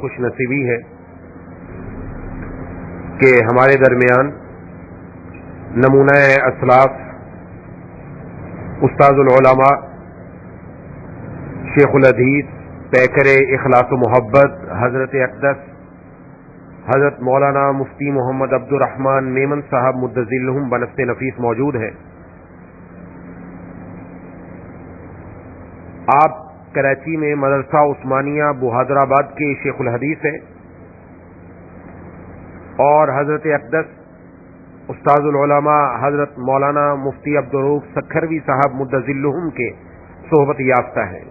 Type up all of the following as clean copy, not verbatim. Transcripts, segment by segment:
خوش نصیبی ہے کہ ہمارے درمیان نمونہ اسلاف استاد العلماء شیخ الحدیث پیکر اخلاص و محبت حضرت اقدس حضرت مولانا مفتی محمد عبد الرحمن میمن صاحب مدظلہم بنفس نفیس موجود ہیں. آپ کراچی میں مدرسہ عثمانیہ بہادر آباد کے شیخ الحدیث ہیں اور حضرت اقدس استاد العلماء حضرت مولانا مفتی عبدالرؤوف سکھروی صاحب مدظلہم کے صحبت یافتہ ہیں.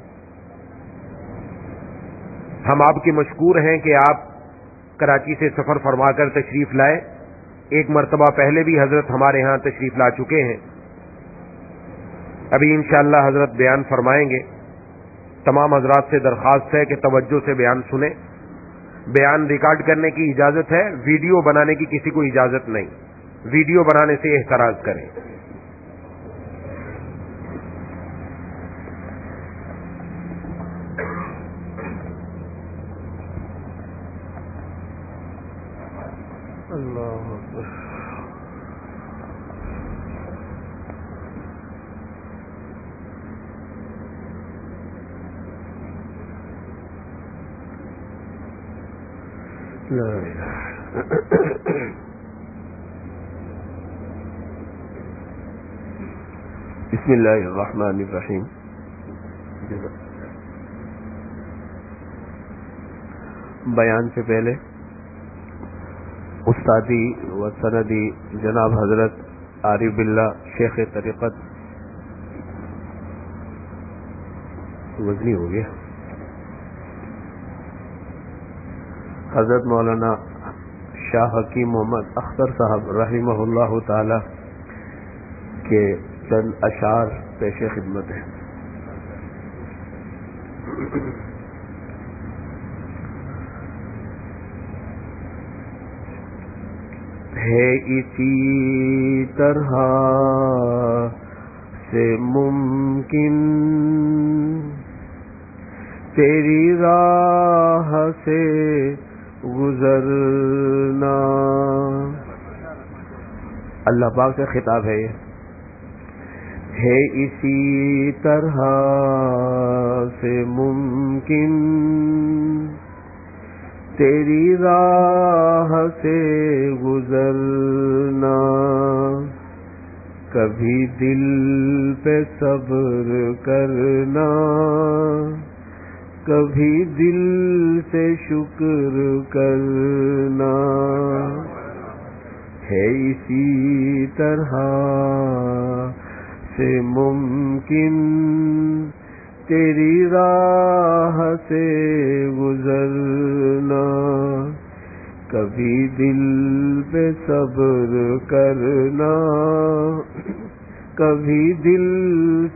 ہم آپ کے مشکور ہیں کہ آپ کراچی سے سفر فرما کر تشریف لائے. ایک مرتبہ پہلے بھی حضرت ہمارے ہاں تشریف لا چکے ہیں. ابھی انشاءاللہ حضرت بیان فرمائیں گے. تمام حضرات سے درخواست ہے کہ توجہ سے بیان سنیں. بیان ریکارڈ کرنے کی اجازت ہے, ویڈیو بنانے کی کسی کو اجازت نہیں. ویڈیو بنانے سے احتراز کریں. اللہ اکبر. لا بسم اللہ الرحمن الرحیم. بیان سے پہلے استادی و سندی جناب حضرت عارف باللہ شیخ طریقت وزنی ہو گیا حضرت مولانا شاہ حکیم محمد اختر صاحب رحمہ اللہ تعالی کے چند اشعار پیش خدمت ہیں. ہے اسی طرح سے ممکن تیری راہ سے گزرنا. اللہ پاک سے خطاب ہے. ہے اسی طرح سے ممکن تیری راہ سے گزرنا. کبھی دل پہ صبر کرنا, کبھی دل سے شکر کرنا. ہے اسی طرح سے ممکن تیری راہ سے گزرنا. کبھی دل پہ صبر کرنا, کبھی دل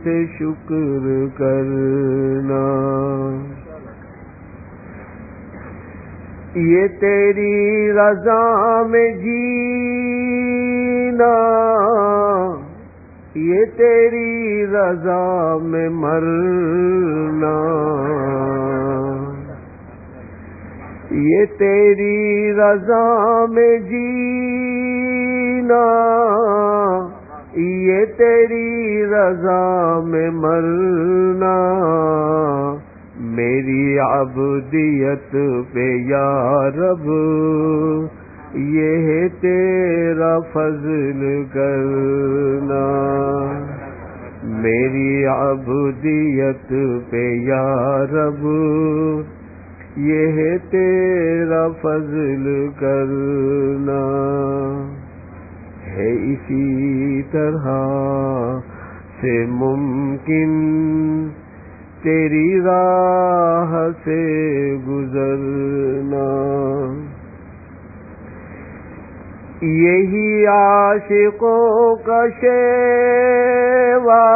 سے شکر کرنا. یہ تیری رضا میں جینا, یہ تیری رضا میں مرنا. یہ تیری رضا میں جینا, یہ تیری رضا میں مرنا. میری عبدیت پہ یا رب یہ ہے تیرا فضل کرنا. میری عبدیت پہ یا رب یہ ہے تیرا فضل کرنا. ہے اسی طرح سے ممکن تیری راہ سے گزرنا. یہی عاشقوں کا شیوا,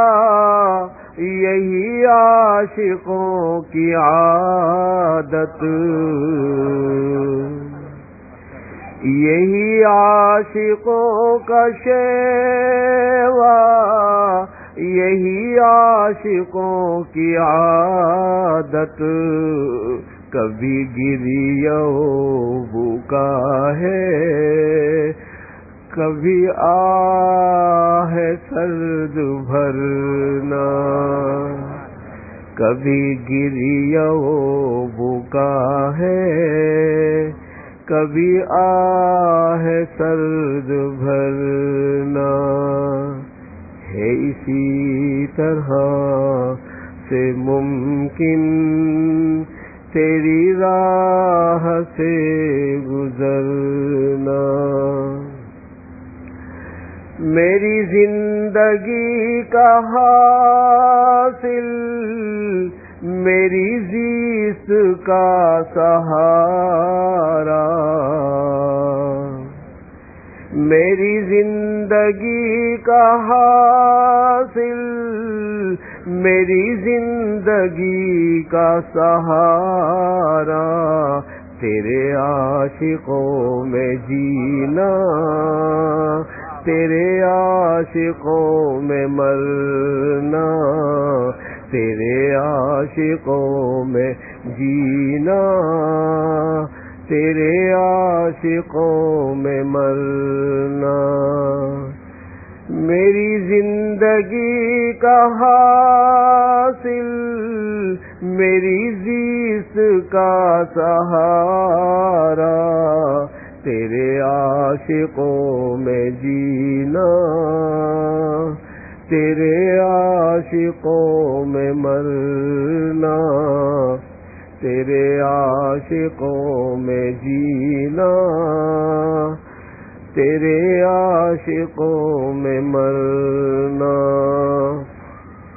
یہی عاشقوں کی عادت, یہی عاشقوں کا شیوا, یہی عاشقوں کی عادت. کبھی گریہ بکا ہے، کبھی آہ سرد بھرنا، کبھی گریہ بکا ہے، کبھی آہ سرد بھرنا، ہے اسی طرح سے ممکن تیری راہ سے گزرنا۔ میری زندگی کا حاصل، میری زیست کا سہارا، میری زندگی کا حاصل، میری زندگی کا سہارا، تیرے عاشقوں میں جینا، تیرے عاشقوں میں مرنا، تیرے عاشقوں میں جینا، تیرے عاشقوں میں مرنا۔ میری زندگی کا حاصل، میری زیست کا سہارا، تیرے عاشقوں میں جینا، تیرے عاشقوں میں مرنا، تیرے عاشقوں میں جینا، تیرے عاشقوں میں مرنا،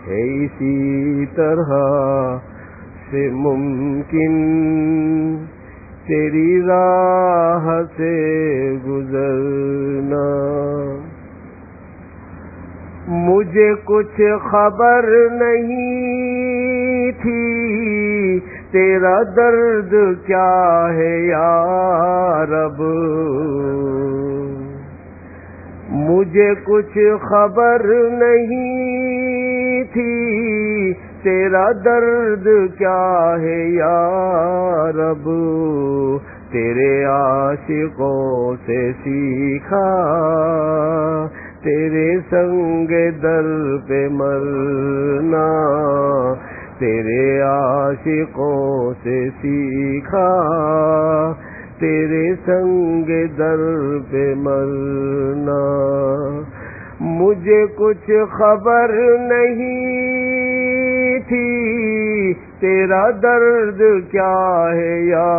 ہے اسی طرح سے ممکن تیری راہ سے گزرنا۔ مجھے کچھ خبر نہیں تھی تیرا درد کیا ہے یا رب، مجھے کچھ خبر نہیں تھی تیرا درد کیا ہے یا رب، تیرے عاشقوں سے سیکھا تیرے سنگ در پہ مرنا، تیرے عاشقوں سے سیکھا تیرے سنگ در پہ مرنا۔ مجھے کچھ خبر نہیں تھی تیرا درد کیا ہے یا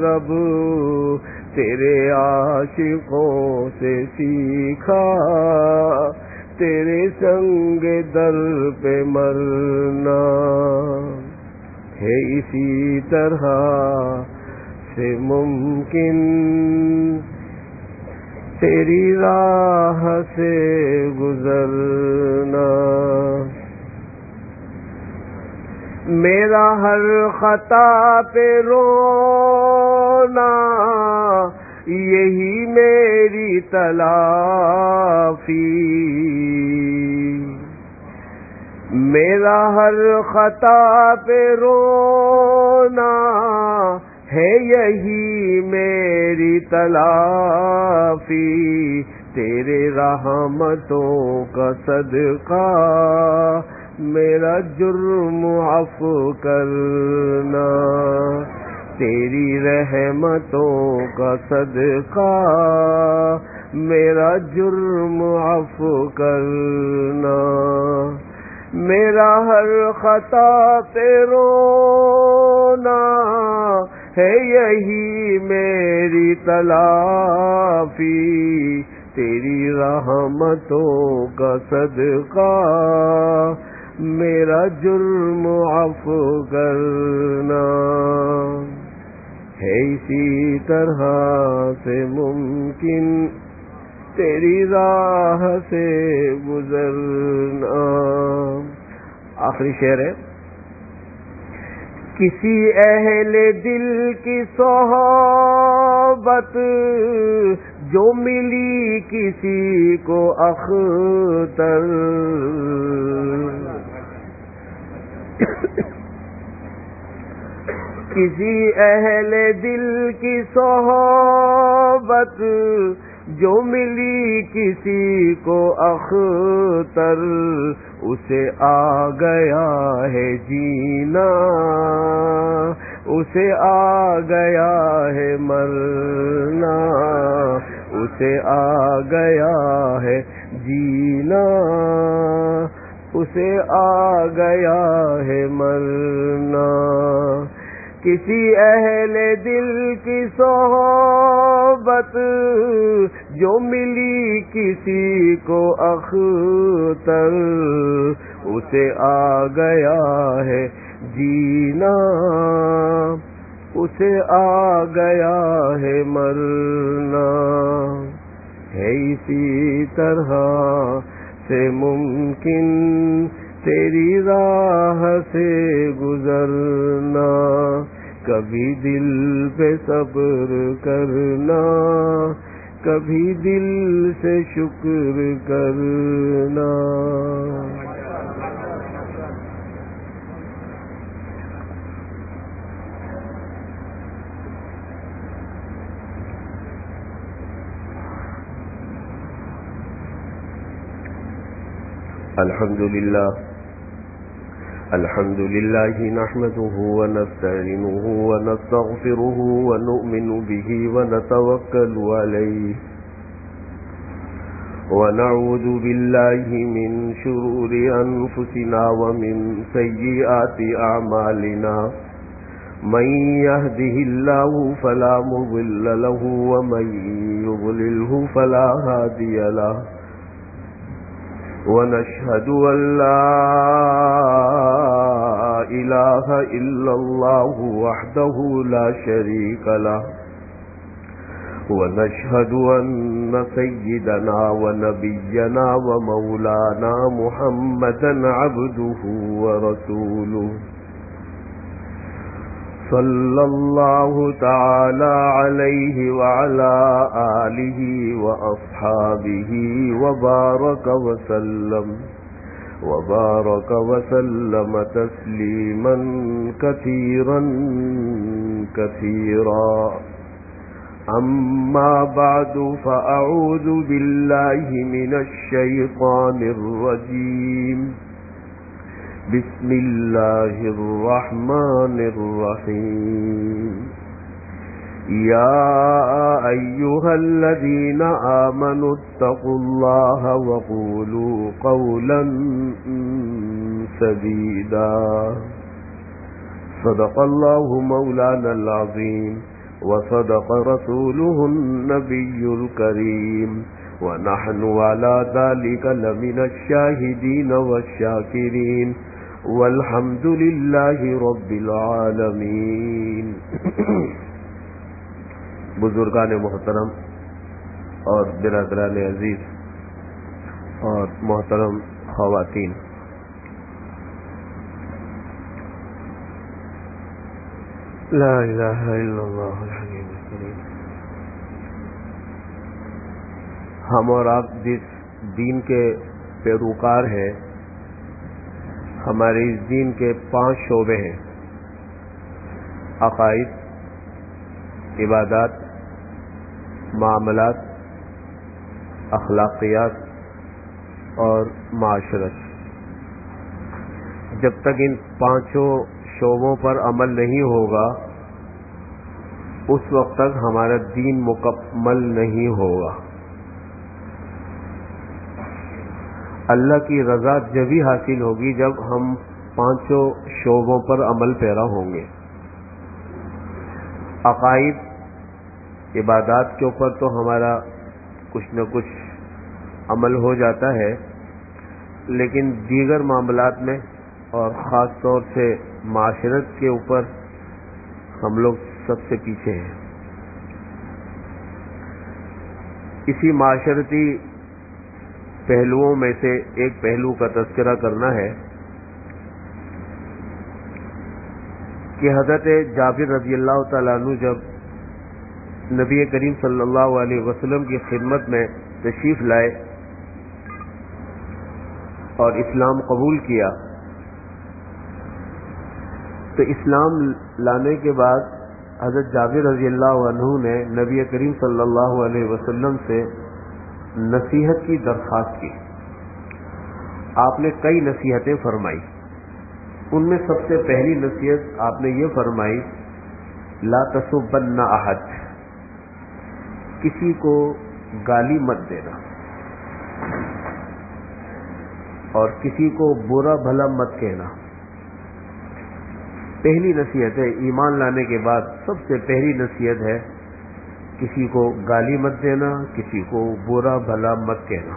رب، تیرے عاشقوں سے سیکھا تیرے سنگ در پہ مرنا، ہے اسی طرح سے ممکن تیری راہ سے گزرنا۔ میرا ہر خطا پہ رونا یہی میری تلافی، میرا ہر خطا پہ رونا ہے یہی میری تلافی، تیرے رحمتوں کا صدقہ میرا جرم عفو کرنا، تیری رحمتوں کا صدقہ میرا جرم عفو کرنا، میرا ہر خطا پہ رونا ہے یہی میری تلافی، تیری رحمتوں کا صدقہ میرا جرم عفو کرنا، ہے اسی طرح سے ممکن تیری راہ سے گزرنا۔ آخری شعر ہے۔ کسی اہل دل کی صحبت جو ملی کسی کو اختر، کسی اہل دل کی صحبت جو ملی کسی کو اختر، اسے آ گیا ہے جینا، اسے آ گیا ہے مرنا، اسے آ گیا ہے جینا، اسے آ گیا ہے مرنا۔ کسی اہل دل کی صحبت جو ملی کسی کو اختر، اسے آ گیا ہے جینا، اسے آ گیا ہے مرنا۔ ہے اسی طرح سے ممکن تیری راہ سے گزرنا، کبھی دل پہ صبر کرنا، کبھی دل سے شکر کرنا۔ الحمد لله نحمده ونستعينه ونستغفره ونؤمن به ونتوكل عليه ونعوذ بالله من شرور أنفسنا ومن سيئات أعمالنا، من يهده الله فلا مضل له ومن يضلله فلا هادي له، ونشهد أن لا إله إلا الله وحده لا شريك له، ونشهد أن سيدنا ونبينا ومولانا محمدا عبده ورسوله، صلى الله تعالى عليه وعلى آله وأصحابه وبارك وسلم تسليما كثيرا كثيرا۔ أما بعد، فأعوذ بالله من الشيطان الرجيم، بسم الله الرحمن الرحيم۔ يا أيها الذين آمنوا اتقوا الله وقولوا قولا سديدا، صدق الله مولانا العظيم وصدق رسوله النبي الكريم، ونحن على ذلك لمن الشاهدين والشاكرين، والحمد لله رب العالمین۔ بزرگان محترم اور برادران عزیز اور محترم خواتین، لا الہ الا اللہ الحلیم الکریم۔ ہم اور آپ جس دین کے پیروکار ہیں، ہمارے اس دین کے 5 شعبے ہیں: عقائد، عبادات، معاملات، اخلاقیات اور معاشرت۔ جب تک ان 5 شعبوں پر عمل نہیں ہوگا، اس وقت تک ہمارا دین مکمل نہیں ہوگا۔ اللہ کی رضا جبھی حاصل ہوگی جب ہم 5 شعبوں پر عمل پیرا ہوں گے۔ عقائد، عبادات کے اوپر تو ہمارا کچھ نہ کچھ عمل ہو جاتا ہے، لیکن دیگر معاملات میں اور خاص طور سے معاشرت کے اوپر ہم لوگ سب سے پیچھے ہیں۔ اسی معاشرتی پہلوؤں میں سے ایک پہلو کا تذکرہ کرنا ہے کہ حضرت جابر رضی اللہ تعالیٰ عنہ جب نبی کریم صلی اللہ علیہ وسلم کی خدمت میں تشریف لائے اور اسلام قبول کیا، تو اسلام لانے کے بعد حضرت جابر رضی اللہ عنہ نے نبی کریم صلی اللہ علیہ وسلم سے نصیحت کی درخواست کی. آپ نے کئی نصیحتیں فرمائی. ان میں سب سے پہلی نصیحت آپ نے یہ فرمائی لا تسبن احد، کسی کو گالی مت دینا اور کسی کو برا بھلا مت کہنا. پہلی نصیحت ہے ایمان لانے کے بعد سب سے پہلی نصیحت ہے کسی کو گالی مت دینا، کسی کو برا بھلا مت کہنا.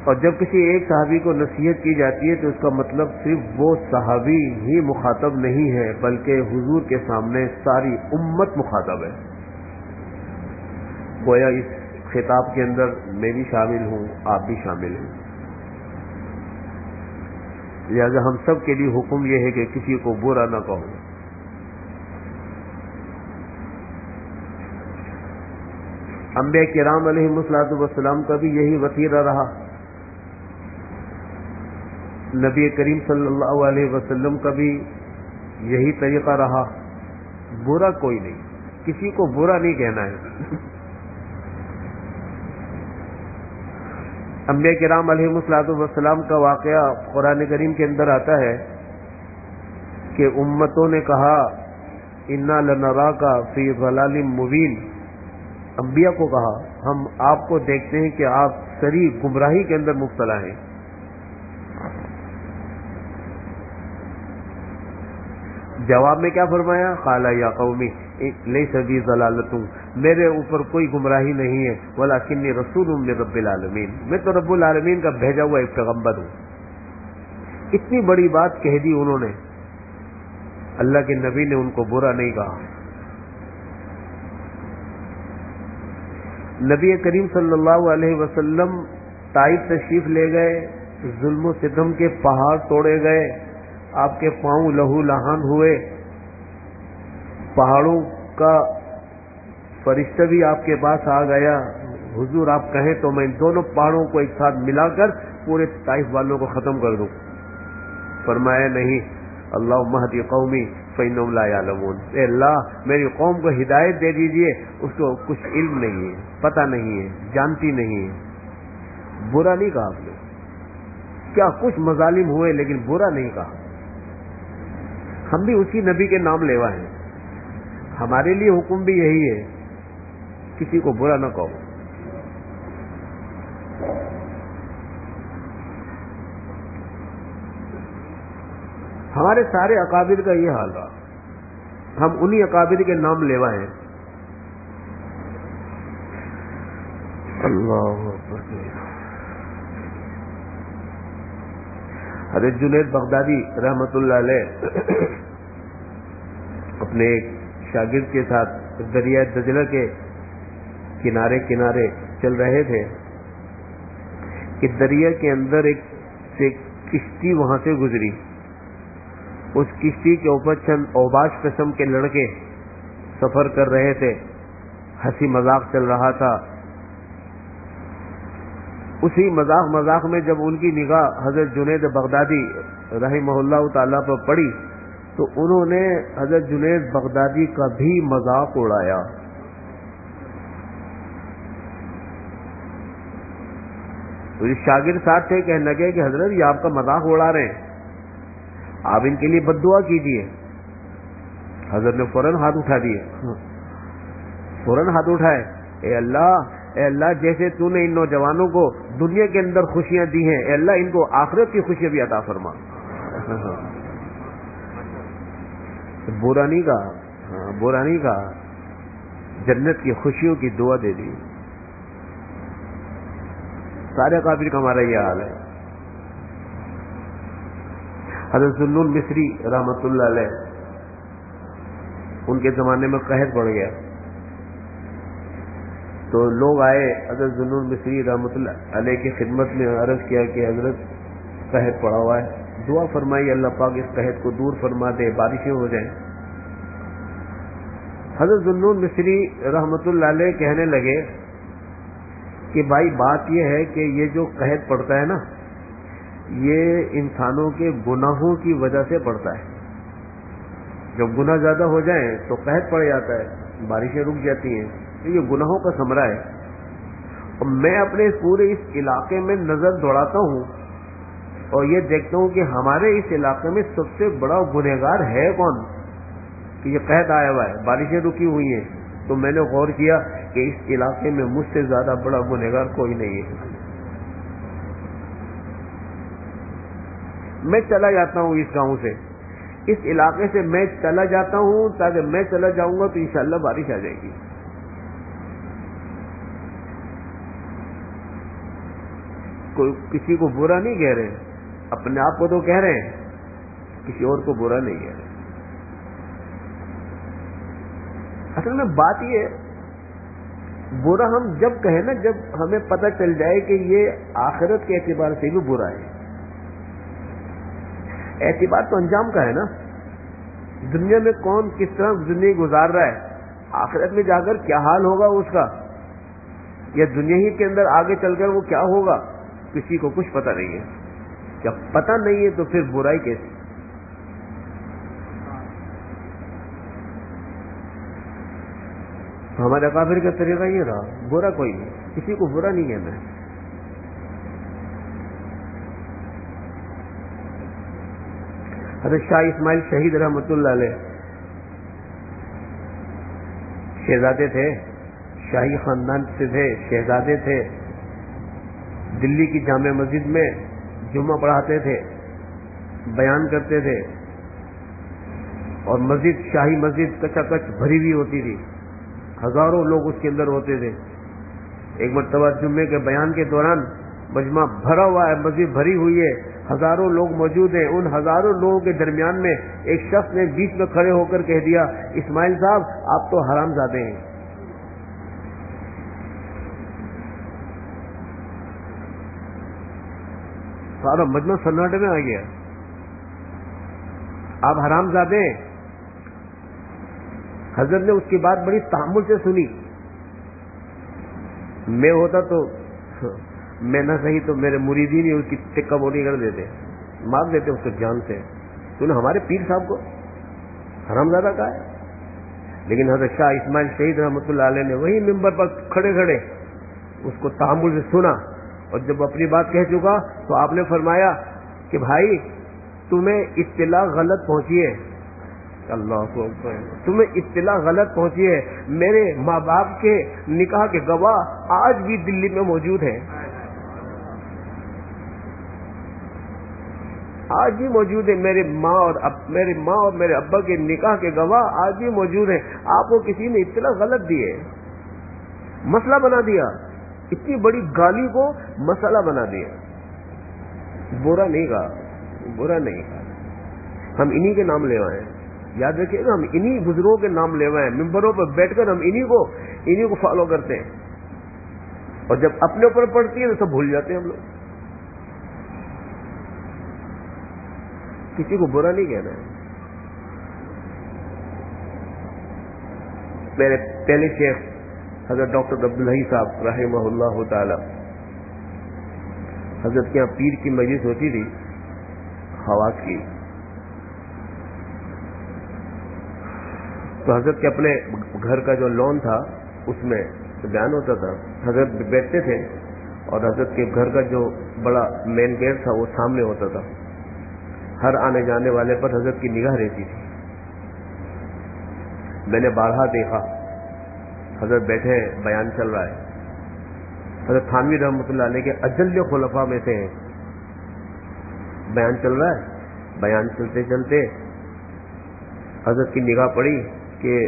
اور جب کسی ایک صحابی کو نصیحت کی جاتی ہے تو اس کا مطلب صرف وہ صحابی ہی مخاطب نہیں ہے بلکہ حضور کے سامنے ساری امت مخاطب ہے. گویا اس خطاب کے اندر میں بھی شامل ہوں، آپ بھی شامل ہیں. لہذا ہم سب کے لیے حکم یہ ہے کہ کسی کو برا نہ کہو. انبیاء کرام علیہم الصلوۃ والسلام کا بھی یہی وتیرہ رہا. نبی کریم صلی اللہ علیہ وسلم کا بھی یہی طریقہ رہا. برا کوئی نہیں، کسی کو برا نہیں کہنا ہے. انبیاء کرام علیہم الصلوۃ والسلام کا واقعہ قرآن کریم کے اندر آتا ہے کہ امتوں نے کہا انا لنراک فی ضلال مبین. انبیاء کو کہا ہم آپ کو دیکھتے ہیں کہ آپ سری گمراہی کے اندر مبتلا ہیں. جواب میں کیا فرمایا؟ قال یا قومی لیس بی ضلالۃ، میرے اوپر کوئی گمراہی نہیں ہے، ولکنی رسول من رب العالمین، میں تو رب العالمین کا بھیجا ہوا ایک پیغمبر ہوں. اتنی بڑی بات کہہ دی انہوں نے. اللہ کے نبی نے ان کو برا نہیں کہا. نبی کریم صلی اللہ علیہ وسلم طائف تشریف لے گئے، ظلم و ستم کے پہاڑ توڑے گئے، آپ کے پاؤں لہو لہان ہوئے. پہاڑوں کا فرشتہ بھی آپ کے پاس آ گیا، حضور آپ کہیں تو میں ان دونوں پہاڑوں کو ایک ساتھ ملا کر پورے طائف والوں کو ختم کر دوں. فرمایا نہیں، اللہم اہد قومی فانہم لا یعلمون، اے اللہ میری قوم کو ہدایت دے دیجئے، اس کو کچھ علم نہیں ہے، پتہ نہیں ہے، جانتی نہیں ہے. برا نہیں کہا آپ نے. کیا کچھ مظالم ہوئے لیکن برا نہیں کہا. ہم بھی اسی نبی کے نام لیوا ہیں. ہمارے لیے حکم بھی یہی ہے، کسی کو برا نہ کہو. ہمارے سارے اکابر کا یہ حال رہا. ہم انہی اکابر کے نام لیوا ہیں. اللہ اکبر. حضرت جنید بغدادی رحمت اللہ علیہ اپنے ایک شاگرد کے ساتھ دریائے دجلہ کے کنارے کنارے چل رہے تھے کہ دریا کے اندر ایک کشتی وہاں سے گزری. اس کشتی کے اوپر چند اوباش قسم کے لڑکے سفر کر رہے تھے. ہنسی مذاق چل رہا تھا. اسی مذاق میں جب ان کی نگاہ حضرت جنید بغدادی رحمہ اللہ تعالیٰ پر پڑی تو انہوں نے حضرت جنید بغدادی کا بھی مذاق اڑایا. تو یہ شاگرد ساتھ تھے، کہنے لگے کہ حضرت یہ آپ کا مذاق اڑا رہے ہیں، آپ ان کے لیے بد دعا کیجیے. حضرت نے فوراً ہاتھ اٹھا دیے، فوراً ہاتھ اٹھائے. اے اللہ جیسے تو نے ان نوجوانوں کو دنیا کے اندر خوشیاں دی ہیں، اے اللہ ان کو آخرت کی خوشیاں بھی عطا فرما. برا نہیں کہا، برا نہیں کہا، جنت کی خوشیوں کی دعا دے دی. سارے قابل کا ہمارا یہ حال ہے. حضرت ذوالنون مصری رحمت اللہ علیہ، ان کے زمانے میں قحط پڑ گیا تو لوگ آئے حضرت ذوالنون مصری رحمت اللہ علیہ کی خدمت میں، عرض کیا کہ حضرت قحط پڑا ہوا ہے، دعا فرمائی اللہ پاک اس قحط کو دور فرما دے، بارشیں ہو جائیں. حضرت ذوالنون مصری رحمت اللہ علیہ کہنے لگے کہ بھائی بات یہ ہے کہ یہ جو قحط پڑتا ہے نا، یہ انسانوں کے گناہوں کی وجہ سے پڑتا ہے. جب گناہ زیادہ ہو جائیں تو قحط پڑ جاتا ہے, بارشیں رک جاتی ہیں. یہ گناہوں کا ثمرہ ہے. اور میں اپنے پورے اس علاقے میں نظر دوڑاتا ہوں اور یہ دیکھتا ہوں کہ ہمارے اس علاقے میں سب سے بڑا گنہگار ہے کون, کہ یہ قحط آیا ہوا ہے, بارشیں رکی ہوئی ہیں. تو میں نے غور کیا کہ اس علاقے میں مجھ سے زیادہ بڑا گنہگار کوئی نہیں ہے. میں چلا جاتا ہوں اس گاؤں سے, اس علاقے سے میں چلا جاتا ہوں تاکہ میں چلا جاؤں گا تو انشاءاللہ بارش آ جائے گی. کوئی کسی کو برا نہیں کہہ رہے, اپنے آپ کو تو کہہ رہے ہیں, کسی اور کو برا نہیں کہہ رہے. اصل میں بات یہ ہے, برا ہم جب کہیں نا, جب ہمیں پتہ چل جائے کہ یہ آخرت کے اعتبار سے بھی برا ہے. اعتبار تو انجام کا ہے نا, دنیا میں کون کس طرح زندگی گزار رہا ہے, آخرت میں جا کر کیا حال ہوگا اس کا, یا دنیا ہی کے اندر آگے چل کر وہ کیا ہوگا, کسی کو کچھ پتہ نہیں ہے. جب پتہ نہیں ہے تو پھر برائی کیسی. ہمارے کافر کا طریقہ یہ رہا, برا کوئی نہیں, کسی کو برا نہیں کہنا ہے. حضرت شاہ اسماعیل شہید رحمۃ اللہ علیہ شہزادے تھے, شاہی خاندان سے تھے, شہزادے تھے. دلی کی جامع مسجد میں جمعہ پڑھاتے تھے, بیان کرتے تھے, اور مسجد, شاہی مسجد کچا کچ بھری ہوئی ہوتی تھی, ہزاروں لوگ اس کے اندر ہوتے تھے. ایک مرتبہ جمعے کے بیان کے دوران مجمع بھرا ہوا ہے, مسجد بھری ہوئی ہے, ہزاروں لوگ موجود ہیں. ان ہزاروں لوگوں کے درمیان میں ایک شخص نے بیچ میں کھڑے ہو کر کہہ دیا, اسماعیل صاحب آپ تو حرام زادے ہیں. سارا مجمع سناٹے میں آ گیا, آپ حرام زادے ہیں. حضرت نے اس کی بات بڑی تحمل سے سنی. میں ہوتا تو میں نہ صحیح تو میرے مریدین ہی اس کی ٹکا بولی کر دیتے, مار دیتے اس کو جان سے. تو نے ہمارے پیر صاحب کو حرام زادہ کہا ہے. لیکن حضرت شاہ اسماعیل شہید رحمۃ اللہ علیہ نے وہی ممبر پر کھڑے کھڑے اس کو تحمل سے سنا, اور جب اپنی بات کہہ چکا تو آپ نے فرمایا کہ بھائی تمہیں اطلاع غلط پہنچی ہے, اللہ کو تمہیں اطلاع غلط پہنچی ہے. میرے ماں باپ کے نکاح کے گواہ آج بھی دلی میں موجود ہیں, آج بھی موجود ہیں. میری ماں اور میرے ابا کے نکاح کے گواہ آج بھی موجود ہیں. آپ کو کسی نے اطلاع غلط دی ہے, مسئلہ بنا دیا, اتنی بڑی گالی کو مسئلہ بنا دیا. برا نہیں کہا, برا نہیں کہا. ہم انہی کے نام لے آئے ہیں, یاد رکھیے گا, ہم انہی بزرگوں کے نام لے آئے ہیں. ممبروں پر بیٹھ کر ہم انہی کو فالو کرتے ہیں, اور جب اپنے اوپر پڑتی ہے تو سب بھول جاتے ہیں ہم لوگ. کسی کو برا نہیں کہنا ہے. میرے پہلے شیخ حضرت ڈاکٹر عبدالحی صاحب رحمہ اللہ تعالی, حضرت کے یہاں پیر کی مجلس ہوتی تھی خواص کی, تو حضرت کے اپنے گھر کا جو لون تھا اس میں بیان ہوتا تھا. حضرت بیٹھتے تھے اور حضرت کے گھر کا جو بڑا مین گیٹ تھا وہ سامنے ہوتا تھا. ہر آنے جانے والے پر حضرت کی نگاہ رہتی تھی. میں نے بارہا دیکھا, حضرت بیٹھے بیان چل رہا ہے. حضرت تھانوی رحمۃ اللہ علیہ کے اجل خلفاء میں سے ہیں, بیان چل رہا ہے. بیان چلتے چلتے حضرت کی نگاہ پڑی کہ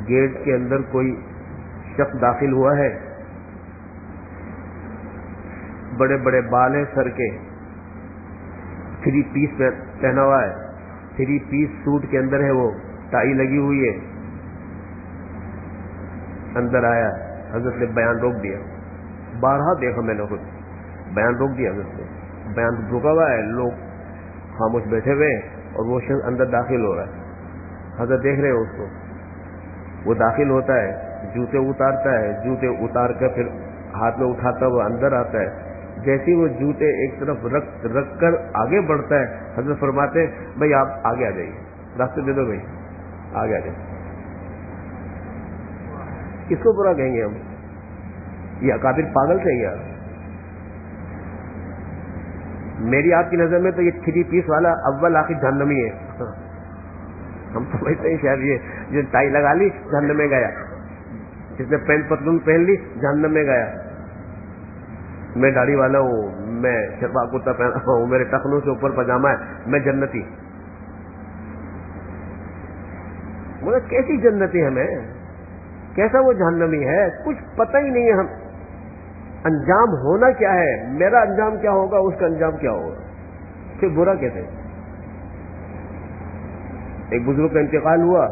گیٹ کے اندر کوئی شخص داخل ہوا ہے, بڑے بڑے بال ہیں سر کے, 3 پیس پہنا ہوا ہے, 3 پیس سوٹ کے اندر ہے, وہ ٹائی لگی ہوئی ہے. اندر آیا, حضرت نے بیان روک دیا. بارہا دیکھا میں نے خود, بیان روک دیا حضرت نے. بیان رکا ہوا ہے, لوگ خاموش بیٹھے ہوئے اور وہ شخص اندر داخل ہو رہا ہے. حضرت دیکھ رہے ہیں اس کو, وہ داخل ہوتا ہے, جوتے اتارتا ہے, جوتے اتار کر پھر ہاتھ میں اٹھاتا ہوا اندر آتا ہے, جیسے وہ جوتے ایک طرف رکھ کر آگے بڑھتا ہے، حضرت فرماتے ہیں بھائی آپ آگے آ جائیے، راستے دے دو بھائی، آگے آ جائیے۔ کس کو برا کہیں گے ہم؟ یہ اکابر پاگل تھے یار۔ میری آپ کی نظر میں تو یہ 3 پیس والا اول آخر جہنمی ہے۔ ہم سمجھتے ہیں شاید یہ جو ٹائی لگا لی جہنم میں گیا، جس نے پینٹ پتلون پہن لی جہنم میں گیا۔ میں داڑھی والا ہوں، میں شلوار کرتا پہنا ہوں، میرے ٹخنوں سے اوپر پاجامہ ہے، میں جنتی۔ مگر کیسی جنتی ہمیں، کیسا وہ جہنمی ہے، کچھ پتہ ہی نہیں ہے ہم انجام ہونا کیا ہے، میرا انجام کیا ہوگا، اس کا انجام کیا ہوگا، پھر برا کہتے ہیں۔ ایک بزرگ کا انتقال ہوا،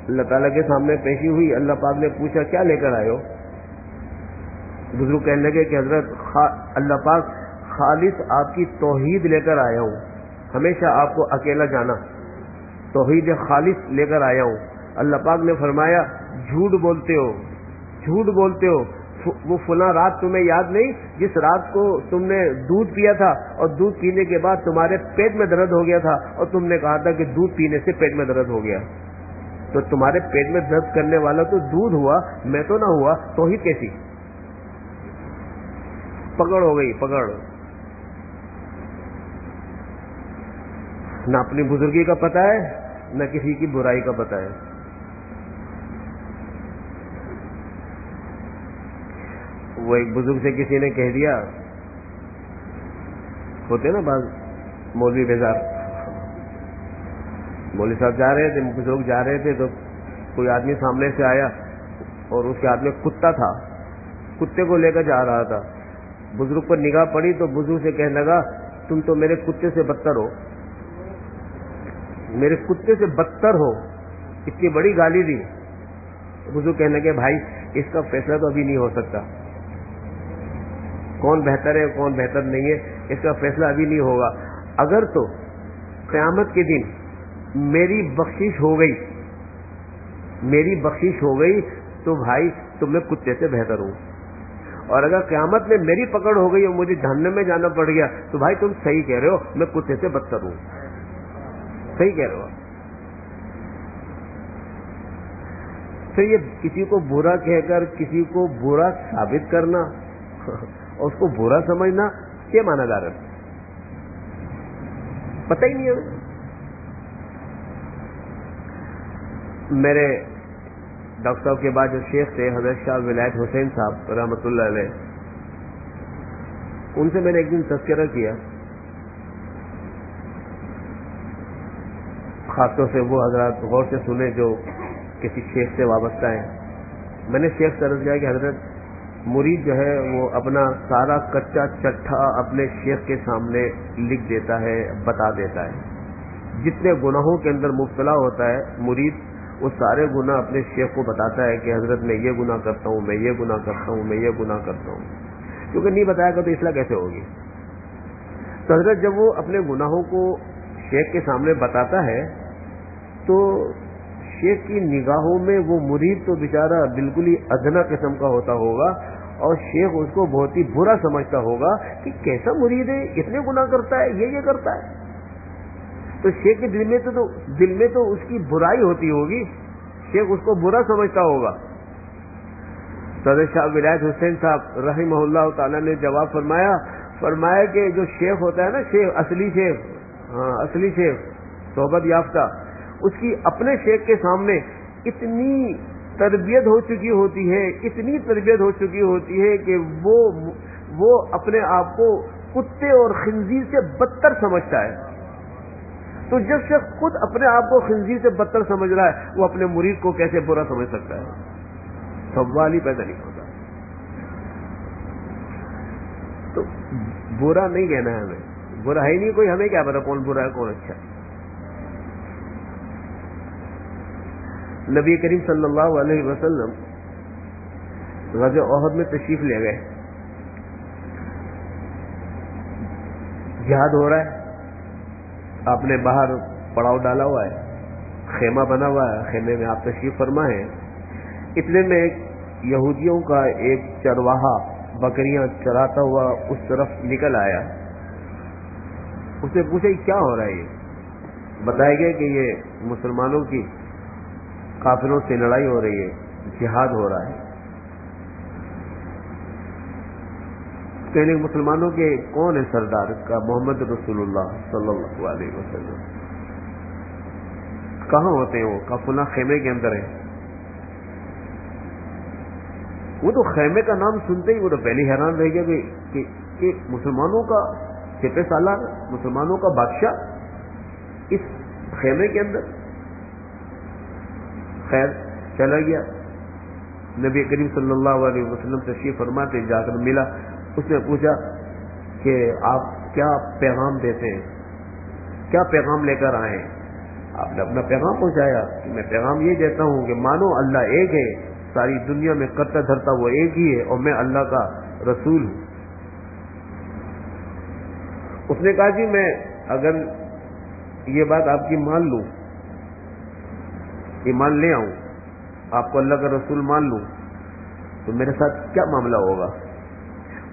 اللہ تعالیٰ کے سامنے پیشی ہوئی، اللہ پاک نے پوچھا کیا لے کر آئے ہو؟ بزرگ کہنے لگے کہ حضرت اللہ پاک خالص آپ کی توحید لے کر آیا ہوں، ہمیشہ آپ کو اکیلا جانا، توحید خالص لے کر آیا ہوں۔ اللہ پاک نے فرمایا جھوٹ بولتے ہو، جھوٹ بولتے ہو، وہ فلاں رات تمہیں یاد نہیں جس رات کو تم نے دودھ پیا تھا اور دودھ پینے کے بعد تمہارے پیٹ میں درد ہو گیا تھا اور تم نے کہا تھا کہ دودھ پینے سے پیٹ میں درد ہو گیا، تو تمہارے پیٹ میں درد کرنے والا تو دودھ ہوا، میں تو نہ ہوا، توحید کیسی؟ پکڑ ہو گئی، پکڑ۔ نہ اپنی بزرگی کا پتہ ہے نہ کسی کی برائی کا پتہ ہے۔ وہ ایک بزرگ سے کسی نے کہہ دیا، ہوتے نا بعض مولوی بیزار، مولوی صاحب جا رہے تھے، بزرگ جا رہے تھے، تو کوئی آدمی سامنے سے آیا اور اس کے ہاتھ میں کتا تھا، کتے کو لے کر جا رہا تھا۔ بزرگ پر نگاہ پڑی تو بزرگ سے کہنے لگا تم تو میرے کتے سے بدتر ہو، میرے کتے سے بدتر ہو، اس کی بڑی گالی دی۔ بزرگ کہنے لگے بھائی اس کا فیصلہ تو ابھی نہیں ہو سکتا، کون بہتر ہے کون بہتر نہیں ہے اس کا فیصلہ ابھی نہیں ہوگا، اگر تو قیامت کے دن میری بخشش ہو گئی، میری بخشش ہو گئی تو بھائی تم میں کتے سے بہتر ہوں، اور اگر قیامت میں میری پکڑ ہو گئی اور مجھے جہنم میں جانا پڑ گیا تو بھائی تم صحیح کہہ رہے ہو، میں کتے سے بدتر ہوں، صحیح کہہ رہے ہو۔ پھر یہ کسی کو برا کہہ کر کسی کو برا ثابت کرنا اور اس کو برا سمجھنا کیا مانا جا رہا ہے، پتہ ہی نہیں ہے۔ میرے ڈاکٹر صاحب کے بعد جو شیخ تھے حضرت شاہ ولایت حسین صاحب رحمۃ اللہ علیہ، ان سے میں نے ایک دن تذکرہ کیا، خاص طور سے وہ حضرات غور سے سنے جو کسی شیخ سے وابستہ ہیں۔ میں نے شیخ سے عرض کیا کہ حضرت مرید جو ہے وہ اپنا سارا کچا چٹھا اپنے شیخ کے سامنے لکھ دیتا ہے، بتا دیتا ہے، جتنے گناہوں کے اندر مبتلا ہوتا ہے مرید وہ سارے گناہ اپنے شیخ کو بتاتا ہے کہ حضرت میں یہ گناہ کرتا ہوں، میں یہ گناہ کرتا ہوں، میں یہ گناہ کرتا ہوں، کیونکہ نہیں بتایا گا تو اصلاح کیسے ہوگی۔ تو حضرت جب وہ اپنے گناہوں کو شیخ کے سامنے بتاتا ہے تو شیخ کی نگاہوں میں وہ مرید تو بیچارہ بالکل ہی ادنا قسم کا ہوتا ہوگا اور شیخ اس کو بہت ہی برا سمجھتا ہوگا کہ کیسا مرید ہے، اتنے گناہ کرتا ہے، یہ کرتا ہے۔ تو شیخ کے دل میں تو اس کی برائی ہوتی ہوگی، شیخ اس کو برا سمجھتا ہوگا۔ حضرت شاہ ولایت حسین صاحب رحمہ اللہ تعالیٰ نے جواب فرمایا کہ جو شیخ ہوتا ہے نا، شیخ اصلی شیخ صحبت یافتہ، اس کی اپنے شیخ کے سامنے اتنی تربیت ہو چکی ہوتی ہے کہ وہ اپنے آپ کو کتے اور خنزیر سے بدتر سمجھتا ہے۔ تو جب شخص خود اپنے آپ کو خنزیر سے بدتر سمجھ رہا ہے وہ اپنے مرید کو کیسے برا سمجھ سکتا ہے؟ سوال ہی پیدا نہیں ہوتا۔ تو برا نہیں کہنا ہے ہمیں، برا ہے نہیں کوئی، ہمیں کیا پتا کون برا ہے کون اچھا ہے۔ نبی کریم صلی اللہ علیہ وسلم غزوہ احد میں تشریف لے گئے، جہاد ہو رہا ہے، آپ نے باہر پڑاؤ ڈالا ہوا ہے، خیمہ بنا ہوا ہے، خیمے میں آپ تشریف فرما ہیں۔ اتنے میں یہودیوں کا ایک چرواہا بکریاں چراتا ہوا اس طرف نکل آیا. اس نے پوچھا کیا ہو رہا ہے؟ یہ بتایا گیا کہ یہ مسلمانوں کی کافروں سے لڑائی ہو رہی ہے، جہاد ہو رہا ہے. کہنے مسلمانوں کے کون ہے سردار؟ کا محمد رسول اللہ صلی اللہ علیہ وسلم. کہاں ہوتے ہیں وہ؟ کا فلاں خیمے کے اندر ہے. وہ تو خیمے کا نام سنتے ہی وہ تو پہلے حیران رہ گیا کہ مسلمانوں کا سپہ سالار، مسلمانوں کا بادشاہ اس خیمے کے اندر. خیر چلا گیا. نبی کریم صلی اللہ علیہ وسلم تشریف فرماتے جا کر ملا. اس نے پوچھا کہ آپ کیا پیغام دیتے ہیں، کیا پیغام لے کر آئے ہیں؟ آپ نے اپنا پیغام پہنچایا کہ میں پیغام یہ دیتا ہوں کہ مانو اللہ ایک ہے، ساری دنیا میں کرتا دھرتا وہ ایک ہی ہے، اور میں اللہ کا رسول ہوں. اس نے کہا جی میں اگر یہ بات آپ کی مان لوں، ایمان لے آؤں، آپ کو اللہ کا رسول مان لوں، تو میرے ساتھ کیا معاملہ ہوگا؟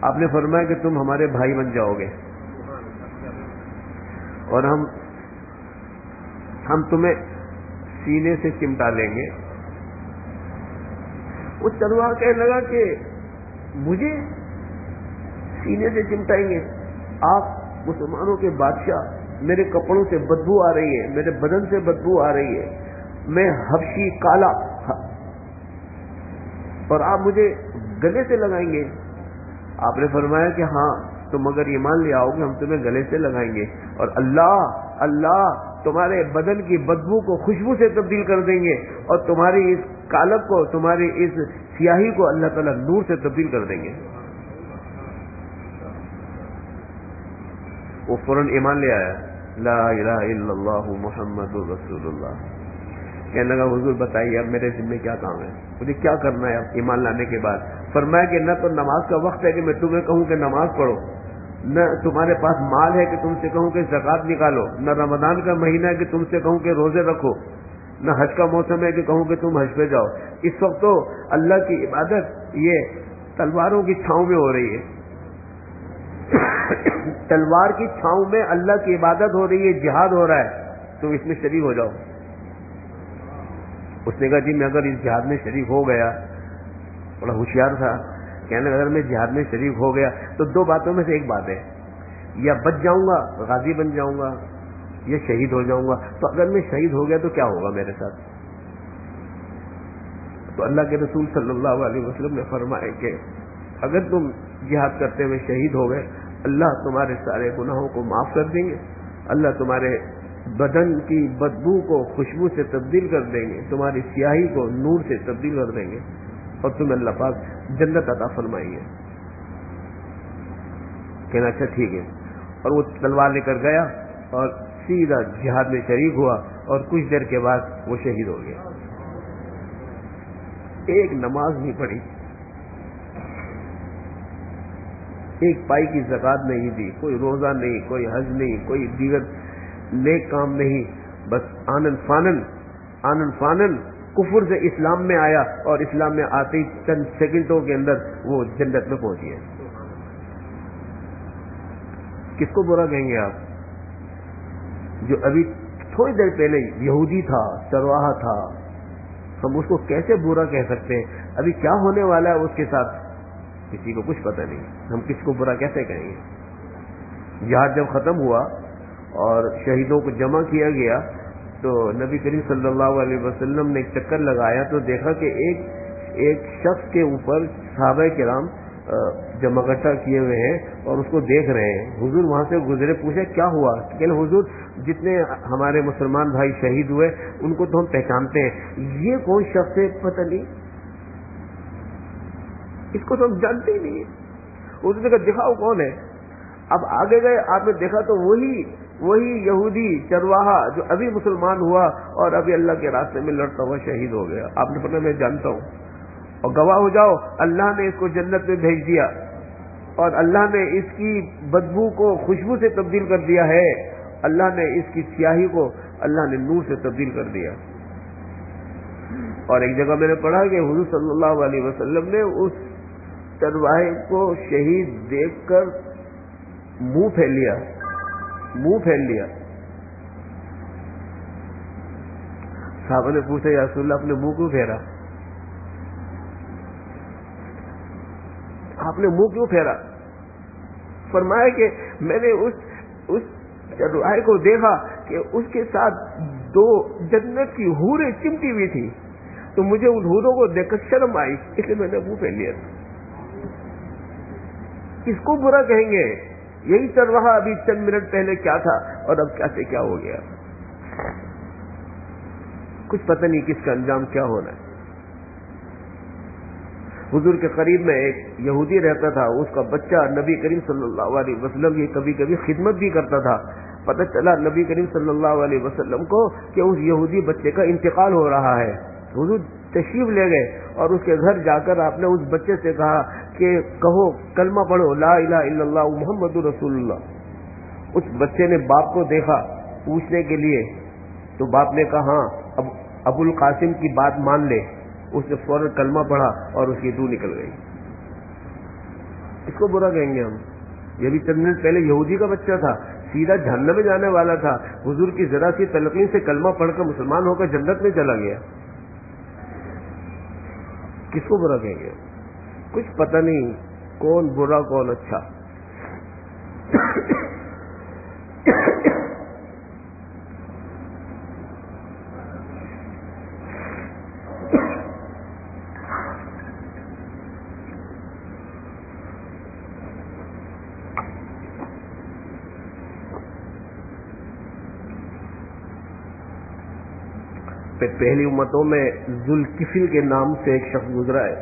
آپ نے فرمایا کہ تم ہمارے بھائی بن جاؤ گے اور ہم تمہیں سینے سے چمٹا لیں گے. وہ تلوار کہنے لگا کہ مجھے سینے سے چمٹائیں گے؟ آپ مسلمانوں کے بادشاہ، میرے کپڑوں سے بدبو آ رہی ہے، میرے بدن سے بدبو آ رہی ہے، میں حبشی کالا، اور آپ مجھے گلے سے لگائیں گے؟ آپ نے فرمایا کہ ہاں تم اگر ایمان لے آؤ گے ہم تمہیں گلے سے لگائیں گے، اور اللہ تمہارے بدن کی بدبو کو خوشبو سے تبدیل کر دیں گے، اور تمہاری اس کالب کو، تمہاری اس سیاہی کو اللہ تعالیٰ نور سے تبدیل کر دیں گے. وہ فوراً ایمان لے آیا، لا الہ الا اللہ محمد رسول اللہ. کہنے لگا حضور بتائیے اب میرے ذمہ کیا کام ہے، مجھے کیا کرنا ہے اب ایمان لانے کے بعد؟ فرمایا کہ نہ تو نماز کا وقت ہے کہ میں تمہیں کہوں کہ نماز پڑھو، نہ تمہارے پاس مال ہے کہ تم سے کہوں کہ زکوٰۃ نکالو، نہ رمضان کا مہینہ ہے کہ تم سے کہوں کہ روزے رکھو، نہ حج کا موسم ہے کہ کہوں کہ تم حج پہ جاؤ. اس وقت تو اللہ کی عبادت یہ تلواروں کی چھاؤں میں ہو رہی ہے. تلوار کی چھاؤں میں اللہ کی عبادت ہو رہی ہے، جہاد ہو رہا ہے، تم اس میں شریک ہو جاؤ. اس نے کہا جی میں اگر اس جہاد میں شریک ہو گیا، بڑا ہوشیار تھا، کہنے اگر میں جہاد میں شریک ہو گیا تو دو باتوں میں سے ایک بات ہے، یا بچ جاؤں گا، غازی بن جاؤں گا، یا شہید ہو جاؤں گا. تو اگر میں شہید ہو گیا تو کیا ہوگا میرے ساتھ؟ تو اللہ کے رسول صلی اللہ علیہ وسلم نے فرمایا کہ اگر تم جہاد کرتے ہوئے شہید ہو گئے، اللہ تمہارے سارے گناہوں کو معاف کر دیں گے، اللہ تمہارے بدن کی بدبو کو خوشبو سے تبدیل کر دیں گے، تمہاری سیاہی کو نور سے تبدیل کر دیں گے، اور تمہیں اللہ پاک جنت عطا فرمائیں گے. کہنا اچھا ٹھیک ہے. اور وہ تلوار لے کر گیا اور سیدھا جہاد میں شریک ہوا، اور کچھ دیر کے بعد وہ شہید ہو گیا. ایک نماز نہیں پڑھی، ایک پائی کی زکوٰۃ نہیں دی، کوئی روزہ نہیں، کوئی حج نہیں، کوئی دیگر نیک کام نہیں، بس آنن فانن کفر سے اسلام میں آیا، اور اسلام میں آتے ہی چند سیکنڈوں کے اندر وہ جنت میں پہنچ گیا. کس کو برا کہیں گے آپ؟ جو ابھی تھوڑی دیر پہلے یہودی تھا، چرواہا تھا، ہم اس کو کیسے برا کہہ سکتے ہیں؟ ابھی کیا ہونے والا ہے اس کے ساتھ کسی کو کچھ پتہ نہیں، ہم کس کو برا کیسے کہیں گے؟ جہاد جب ختم ہوا اور شہیدوں کو جمع کیا گیا تو نبی کریم صلی اللہ علیہ وسلم نے ایک چکر لگایا تو دیکھا کہ ایک شخص کے اوپر صحابہ کرام جمع اکٹھا کیے ہوئے ہیں اور اس کو دیکھ رہے ہیں. حضور وہاں سے گزرے، پوچھا کیا ہوا؟ کہ حضور جتنے ہمارے مسلمان بھائی شہید ہوئے ان کو تو ہم پہچانتے ہیں، یہ کون شخص ہے پتہ نہیں، اس کو تو ہم جانتے ہی نہیں. اس نے کہا دکھاؤ کون ہے. اب آگے گئے، آپ نے دیکھا تو وہی یہودی چرواہا جو ابھی مسلمان ہوا اور ابھی اللہ کے راستے میں لڑتا ہوا شہید ہو گیا. آپ نے فرمایا میں جانتا ہوں، اور گواہ ہو جاؤ اللہ نے اس کو جنت میں بھیج دیا، اور اللہ نے اس کی بدبو کو خوشبو سے تبدیل کر دیا ہے، اللہ نے اس کی سیاہی کو اللہ نے نور سے تبدیل کر دیا. اور ایک جگہ میں نے پڑھا کہ حضور صلی اللہ علیہ وسلم نے چرواہے کو شہید دیکھ کر منہ پھیل لیا. صحابہ نے پوچھا یا رسول اللہ آپ نے منہ کیوں پھیرا؟ آپ نے منہ کیوں پھیرا؟ فرمایا کہ میں نے اس چرواہے کو دیکھا کہ اس کے ساتھ 2 جنت کی حوریں چمٹی ہوئی تھی، تو مجھے ان حوروں کو دیکھ کر شرم آئی، اس لیے میں نے منہ پھیر لیا. کس کو برا کہیں گے؟ یہی چرواہا ابھی چند منٹ پہلے کیا تھا اور اب کیا سے کیا ہو گیا. کچھ پتہ نہیں کس کا انجام کیا ہونا ہے. حضور کے قریب میں ایک یہودی رہتا تھا، اس کا بچہ نبی کریم صلی اللہ علیہ وسلم کی کبھی کبھی خدمت بھی کرتا تھا. پتہ چلا نبی کریم صلی اللہ علیہ وسلم کو کہ اس یہودی بچے کا انتقال ہو رہا ہے. حضور تشریف لے گئے اور اس کے گھر جا کر آپ نے اس بچے سے کہا کہ کہو کلمہ پڑھو لا الہ الا اللہ محمد رسول اللہ. اس بچے نے باپ کو دیکھا پوچھنے کے لیے، تو باپ نے کہا ہاں ابو القاسم کی بات مان لے. اس نے فوراً کلمہ پڑھا اور اس کی روح نکل گئی. اس کو برا کہیں گے ہم؟ یہ بھی چند منٹ پہلے یہودی کا بچہ تھا، سیدھا جہنم میں جانے والا تھا، حضور کی ذرا سی تلقین سے کلمہ پڑھ کر مسلمان ہو کر جنت میں چلا گیا. کس کو برا کہیں گے؟ کچھ پتہ نہیں کون برا کون اچھا. پہلی امتوں میں ذوالکفل کے نام سے ایک شخص گزرا ہے.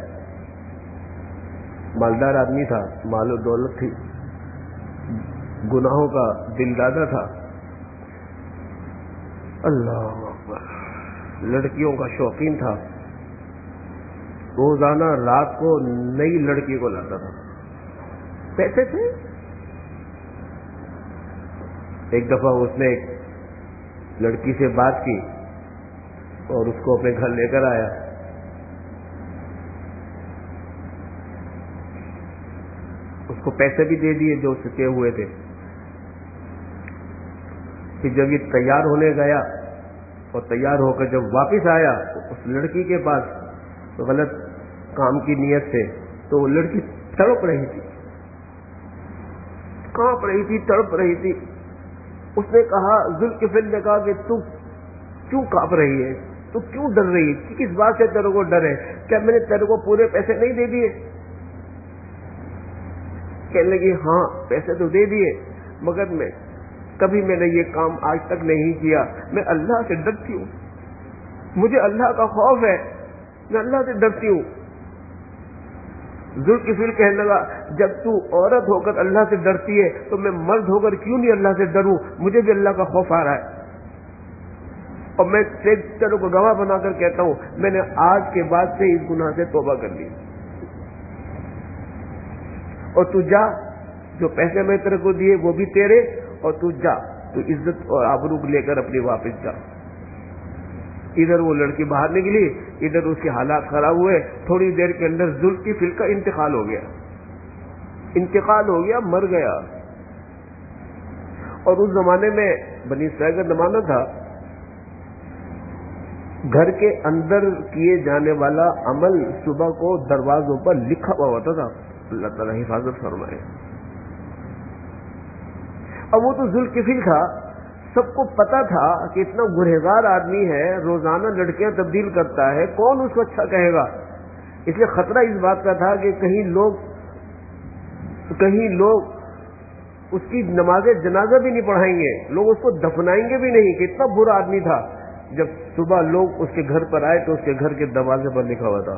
مالدار آدمی تھا، مال و دولت تھی، گناہوں کا دل دادا تھا. اللہ اکبر، لڑکیوں کا شوقین تھا. روزانہ رات کو نئی لڑکی کو لاتا تھا. پیسے تھے. ایک دفعہ اس نے ایک لڑکی سے بات کی اور اس کو اپنے گھر لے کر آیا. اس کو پیسے بھی دے دیے جو چکے ہوئے تھے. پھر جب یہ تیار ہونے گیا اور تیار ہو کر جب واپس آیا اس لڑکی کے پاس غلط کام کی نیت سے، تو وہ لڑکی تڑپ رہی تھی، کانپ رہی تھی، تڑپ رہی تھی. اس نے کہا، ذوالکفل نے کہا کہ تو کیوں کانپ رہی ہے؟ تو کیوں ڈر رہی ہے؟ کس بات سے تیرے کو ڈر ہے؟ کیا میں نے تیرے کو پورے پیسے نہیں دے دیے؟ کہنے لگی ہاں پیسے تو دے دیے، مگر کبھی میں نے یہ کام آج تک نہیں کیا. میں اللہ سے ڈرتی ہوں، مجھے اللہ کا خوف ہے، میں اللہ سے ڈرتی ہوں. ذوالکفل کہنے لگا جب تو عورت ہو کر اللہ سے ڈرتی ہے تو میں مرد ہو کر کیوں نہیں اللہ سے ڈروں؟ مجھے بھی اللہ کا خوف آ رہا ہے. اور میں چلو کو گواہ بنا کر کہتا ہوں میں نے آج کے بعد سے اس گناہ سے توبہ کر لی. اور تو جا، جو پیسے میں تیرے کو دیے وہ بھی تیرے، اور تو جا، تو عزت اور آبرو لے کر اپنی واپس جا. ادھر وہ لڑکی باہر نکلی، ادھر اس کے حالات خراب ہوئے. تھوڑی دیر کے اندر ذوالکفل کا انتقال ہو گیا، مر گیا. اور اس زمانے میں بنی اسرائیل کا زمانہ تھا، گھر کے اندر کیے جانے والا عمل صبح کو دروازوں پر لکھا ہوا ہوتا تھا. اللہ تعالیٰ حفاظت فرمائے. اب وہ تو ذوالکفل تھا، سب کو پتا تھا کہ اتنا گنہگار آدمی ہے، روزانہ لڑکیاں تبدیل کرتا ہے، کون اس کو اچھا کہے گا؟ اس لیے خطرہ اس بات کا تھا کہ کہیں لوگ اس کی نماز جنازہ بھی نہیں پڑھائیں گے، لوگ اس کو دفنائیں گے بھی نہیں، کہ اتنا برا آدمی تھا. جب صبح لوگ اس کے گھر پر آئے تو اس کے گھر کے دروازے پر لکھا ہوا تھا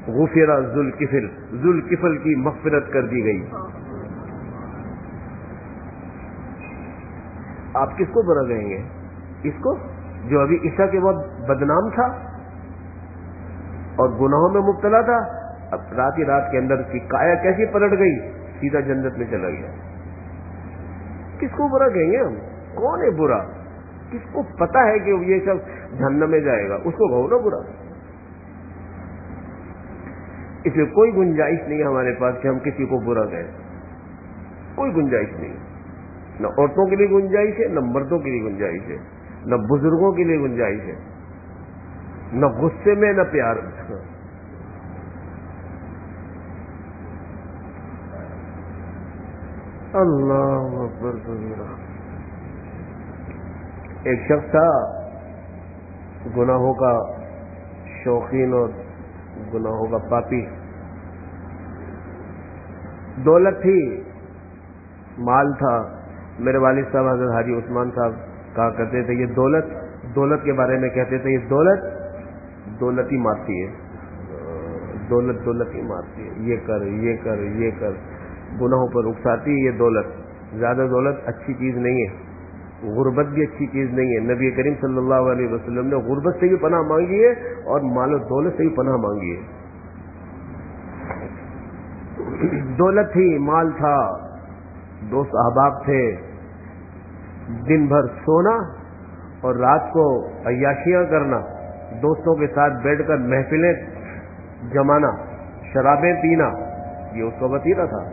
غفر ذوالکفل، ذوالکفل کی مغفرت کر دی گئی. آپ کس کو برا کہیں گے؟ اس کو جو ابھی عشاء کے وقت بدنام تھا اور گناہوں میں مبتلا تھا، اب رات ہی رات کے اندر کی کایا کیسی پلٹ گئی، سیدھا جنت میں چلا گیا. کس کو برا کہیں گے ہم؟ کون ہے برا؟ کس کو پتا ہے کہ یہ سب جہنم میں جائے گا، اس کو کہو نا برا. اس میں کوئی گنجائش نہیں ہے ہمارے پاس کہ ہم کسی کو برا کہیں، کوئی گنجائش نہیں، نہ عورتوں کے لیے گنجائش ہے، نہ مردوں کے لیے گنجائش ہے، نہ بزرگوں کے لیے گنجائش ہے، نہ غصے میں نہ پیار میں۔ اللہ اکبر کبیرہ۔ ایک شخص تھا گناہوں کا شوقین اور گناہوں کا پاپی، دولت تھی، مال تھا۔ میرے والد صاحب حضرت حاجی عثمان صاحب کہا کرتے تھے یہ دولت کے بارے میں کہتے تھے، یہ دولت ہی مارتی ہے، دولت ہی مارتی ہے، یہ کر یہ کر یہ کر، گناہوں پر اکساتی ہے یہ دولت۔ زیادہ دولت اچھی چیز نہیں ہے، غربت بھی اچھی چیز نہیں ہے۔ نبی کریم صلی اللہ علیہ وسلم نے غربت سے بھی پناہ مانگی ہے اور مال و دولت سے بھی پناہ مانگی ہے۔ دولت تھی، مال تھا، دوست احباب تھے، دن بھر سونا اور رات کو عیاشیاں کرنا، دوستوں کے ساتھ بیٹھ کر محفلیں جمانا، شرابیں پینا، یہ اس کا وتیرہ تھا۔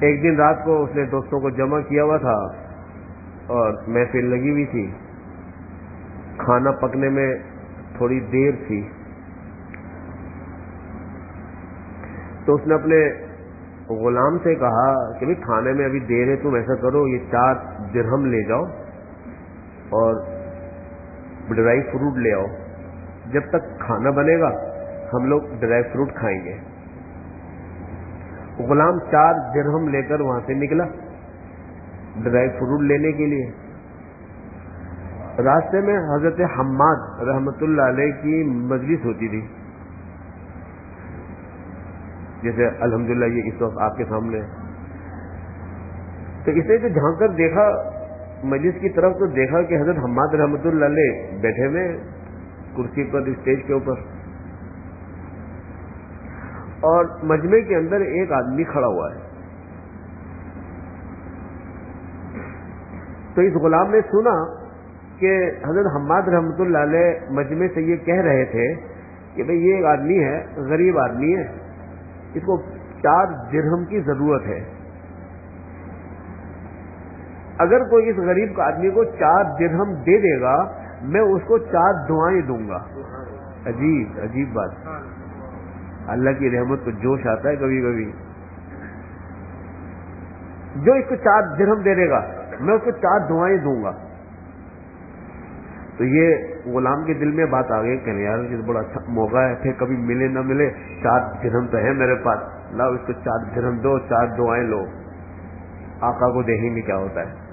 ایک دن رات کو اس نے دوستوں کو جمع کیا ہوا تھا اور محفل لگی ہوئی تھی، کھانا پکنے میں تھوڑی دیر تھی، تو اس نے اپنے غلام سے کہا کہ بھائی کھانے میں ابھی دیر ہے، تم ایسا کرو یہ 4 درہم لے جاؤ اور ڈرائی فروٹ لے آؤ، جب تک کھانا بنے گا ہم لوگ ڈرائی فروٹ کھائیں گے۔ غلام 4 درہم لے کر وہاں سے نکلا ڈرائی فروٹ لینے کے لیے۔ راستے میں حضرت حماد رحمت اللہ علیہ کی مجلس ہوتی تھی، جیسے الحمدللہ یہ اس وقت آپ کے سامنے ہے۔ تو اسے جو جھانک کر دیکھا مجلس کی طرف، تو دیکھا کہ حضرت حماد رحمت اللہ علیہ بیٹھے ہوئے کرسی پر اسٹیج کے اوپر، اور مجمع کے اندر ایک آدمی کھڑا ہوا ہے۔ تو اس غلام نے سنا کہ حضرت حماد رحمت اللہ علیہ مجمع سے یہ کہہ رہے تھے کہ بھئی یہ ایک آدمی ہے، غریب آدمی ہے، اس کو 4 درہم کی ضرورت ہے، اگر کوئی اس غریب کا آدمی کو 4 درہم دے دے گا میں اس کو 4 دعائیں دوں گا۔ عجیب بات، اللہ کی رحمت کو جوش آتا ہے کبھی کبھی۔ جو اس کو 4 درہم دے دے گا میں اس کو 4 دعائیں دوں گا۔ تو یہ غلام کے دل میں بات آ گئی کہ یار یہ بڑا اچھا موقع ہے، پھر کبھی ملے نہ ملے، 4 درہم تو ہے میرے پاس، لاؤ اس کو 4 درہم دو، 4 دعائیں لو، آقا کو دینے میں کیا ہوتا ہے۔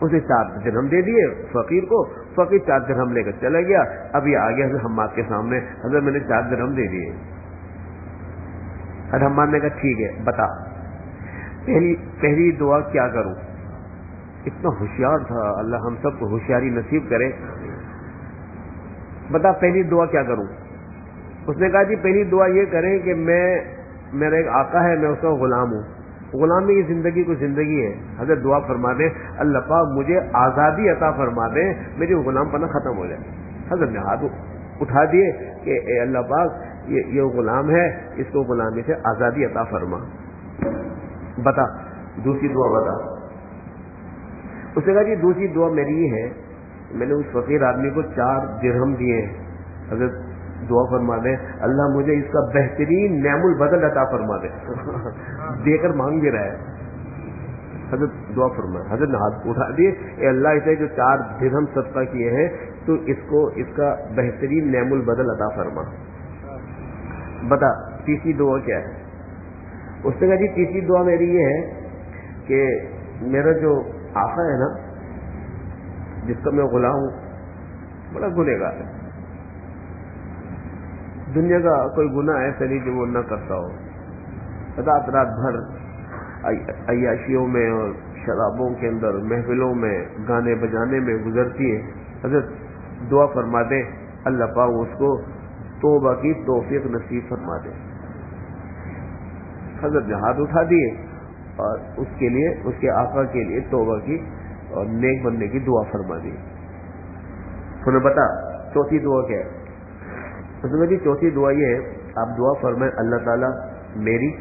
اسے 4 درہم دے دیے فقیر کو، فقیر 4 درہم لے کر چلا گیا۔ اب یہ آ گیا حضرت حماد کے سامنے، حضرت میں نے 4 درہم دے دیے۔ حضرت حماد نے کہا ٹھیک ہے بتا پہلی دعا کیا کروں۔ اتنا ہوشیار تھا، اللہ ہم سب کو ہوشیاری نصیب کرے۔ بتا پہلی دعا کیا کروں۔ اس نے کہا جی پہلی دعا یہ کریں کہ میرا ایک آقا ہے، میں اس کا غلام ہوں، غلامی کی زندگی کو زندگی ہے، حضرت دعا فرما دیں اللہ پاک مجھے آزادی عطا فرما دیں، میری غلام پنا ختم ہو جائے۔ حضرت نے ہاتھ اٹھا دیے کہ اے اللہ پاک یہ غلام ہے، اس کو غلامی سے آزادی عطا فرما۔ بتا دوسری دعا بتا۔ اس نے کہا جی دوسری دعا میری یہ ہے، میں نے اس فقیر آدمی کو 4 درہم دیے ہیں، حضرت دعا فرما دیں اللہ مجھے اس کا بہترین نعم البدل عطا فرما دے۔ دے کر مانگ بھی رہا ہے، حضرت دعا فرما، حضرت نے ہاتھ اٹھا دیے اے اللہ اسے جو 4 درہم صدقہ کیے ہیں تو اس کا بہترین نعم البدل عطا فرما۔ بتا تیسری دعا کیا ہے۔ اس نے کہا جی تیسری دعا میری یہ ہے کہ میرا جو آقا ہے نا جس کا میں غلام ہوں بڑا گنہگار ہے، دنیا کا کوئی گناہ ایسا نہیں جو وہ نہ کرتا ہو، رات بھر عیاشیوں میں اور شرابوں کے اندر محفلوں میں گانے بجانے میں گزرتی ہے۔ حضرت دعا فرما دیں اللہ پاک اس کو توبہ کی توفیق نصیب فرما دے۔ حضرت نے ہاتھ اٹھا دیے اور اس کے لیے اس کے آقا کے لیے توبہ کی اور نیک بننے کی دعا فرما دی۔ انہیں بتا چوتھی دعا کیا ہے؟ حضرت جی چوتھی دعا یہ ہے، آپ دعا فرمائیں اللہ تعالیٰ میری،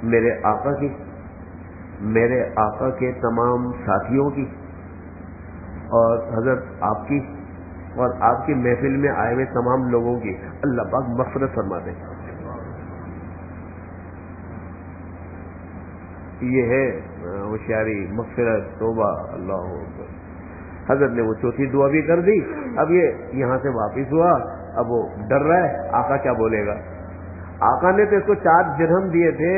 میرے آقا کی، میرے آقا کے تمام ساتھیوں کی، اور حضرت آپ کی اور آپ کی محفل میں آئے ہوئے تمام لوگوں کی اللہ پاک مغفرت فرما دے۔ یہ ہے ہوشیاری، مغفرت، توبہ، اللہ اکبر۔ حضرت نے وہ چوتھی دعا بھی کر دی، اب یہ یہاں سے واپس ہوا، اب وہ ڈر رہا ہے آقا کیا بولے گا۔ آقا نے تو اس کو 4 درہم دیے تھے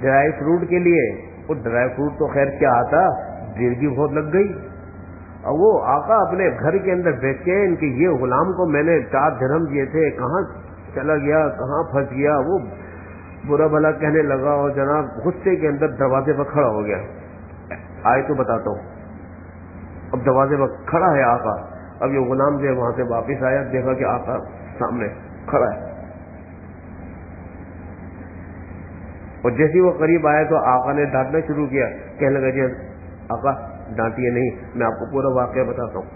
ڈرائی فروٹ کے لیے، وہ ڈرائی فروٹ تو خیر کیا آتا، دیر بھی بہت لگ گئی۔ اور وہ آقا اپنے گھر کے اندر بیٹھے ان کے یہ غلام کو میں نے 4 درہم دیے تھے، کہاں چلا گیا، کہاں پھنس گیا، وہ برا بھلا کہنے لگا اور جناب غصے کے اندر دروازے پر کھڑا ہو گیا۔ آئے تو بتاتا ہوں، اب دروازے پر کھڑا ہے آقا، اب یہ غلام جو ہے وہاں سے واپس آیا، دیکھا کہ آقا سامنے کھڑا ہے، اور جیسے وہ قریب آیا تو آقا نے ڈانٹنا شروع کیا، کہنے لگا جی آقا ڈانٹیے نہیں، میں آپ کو پورا واقعہ بتاتا ہوں۔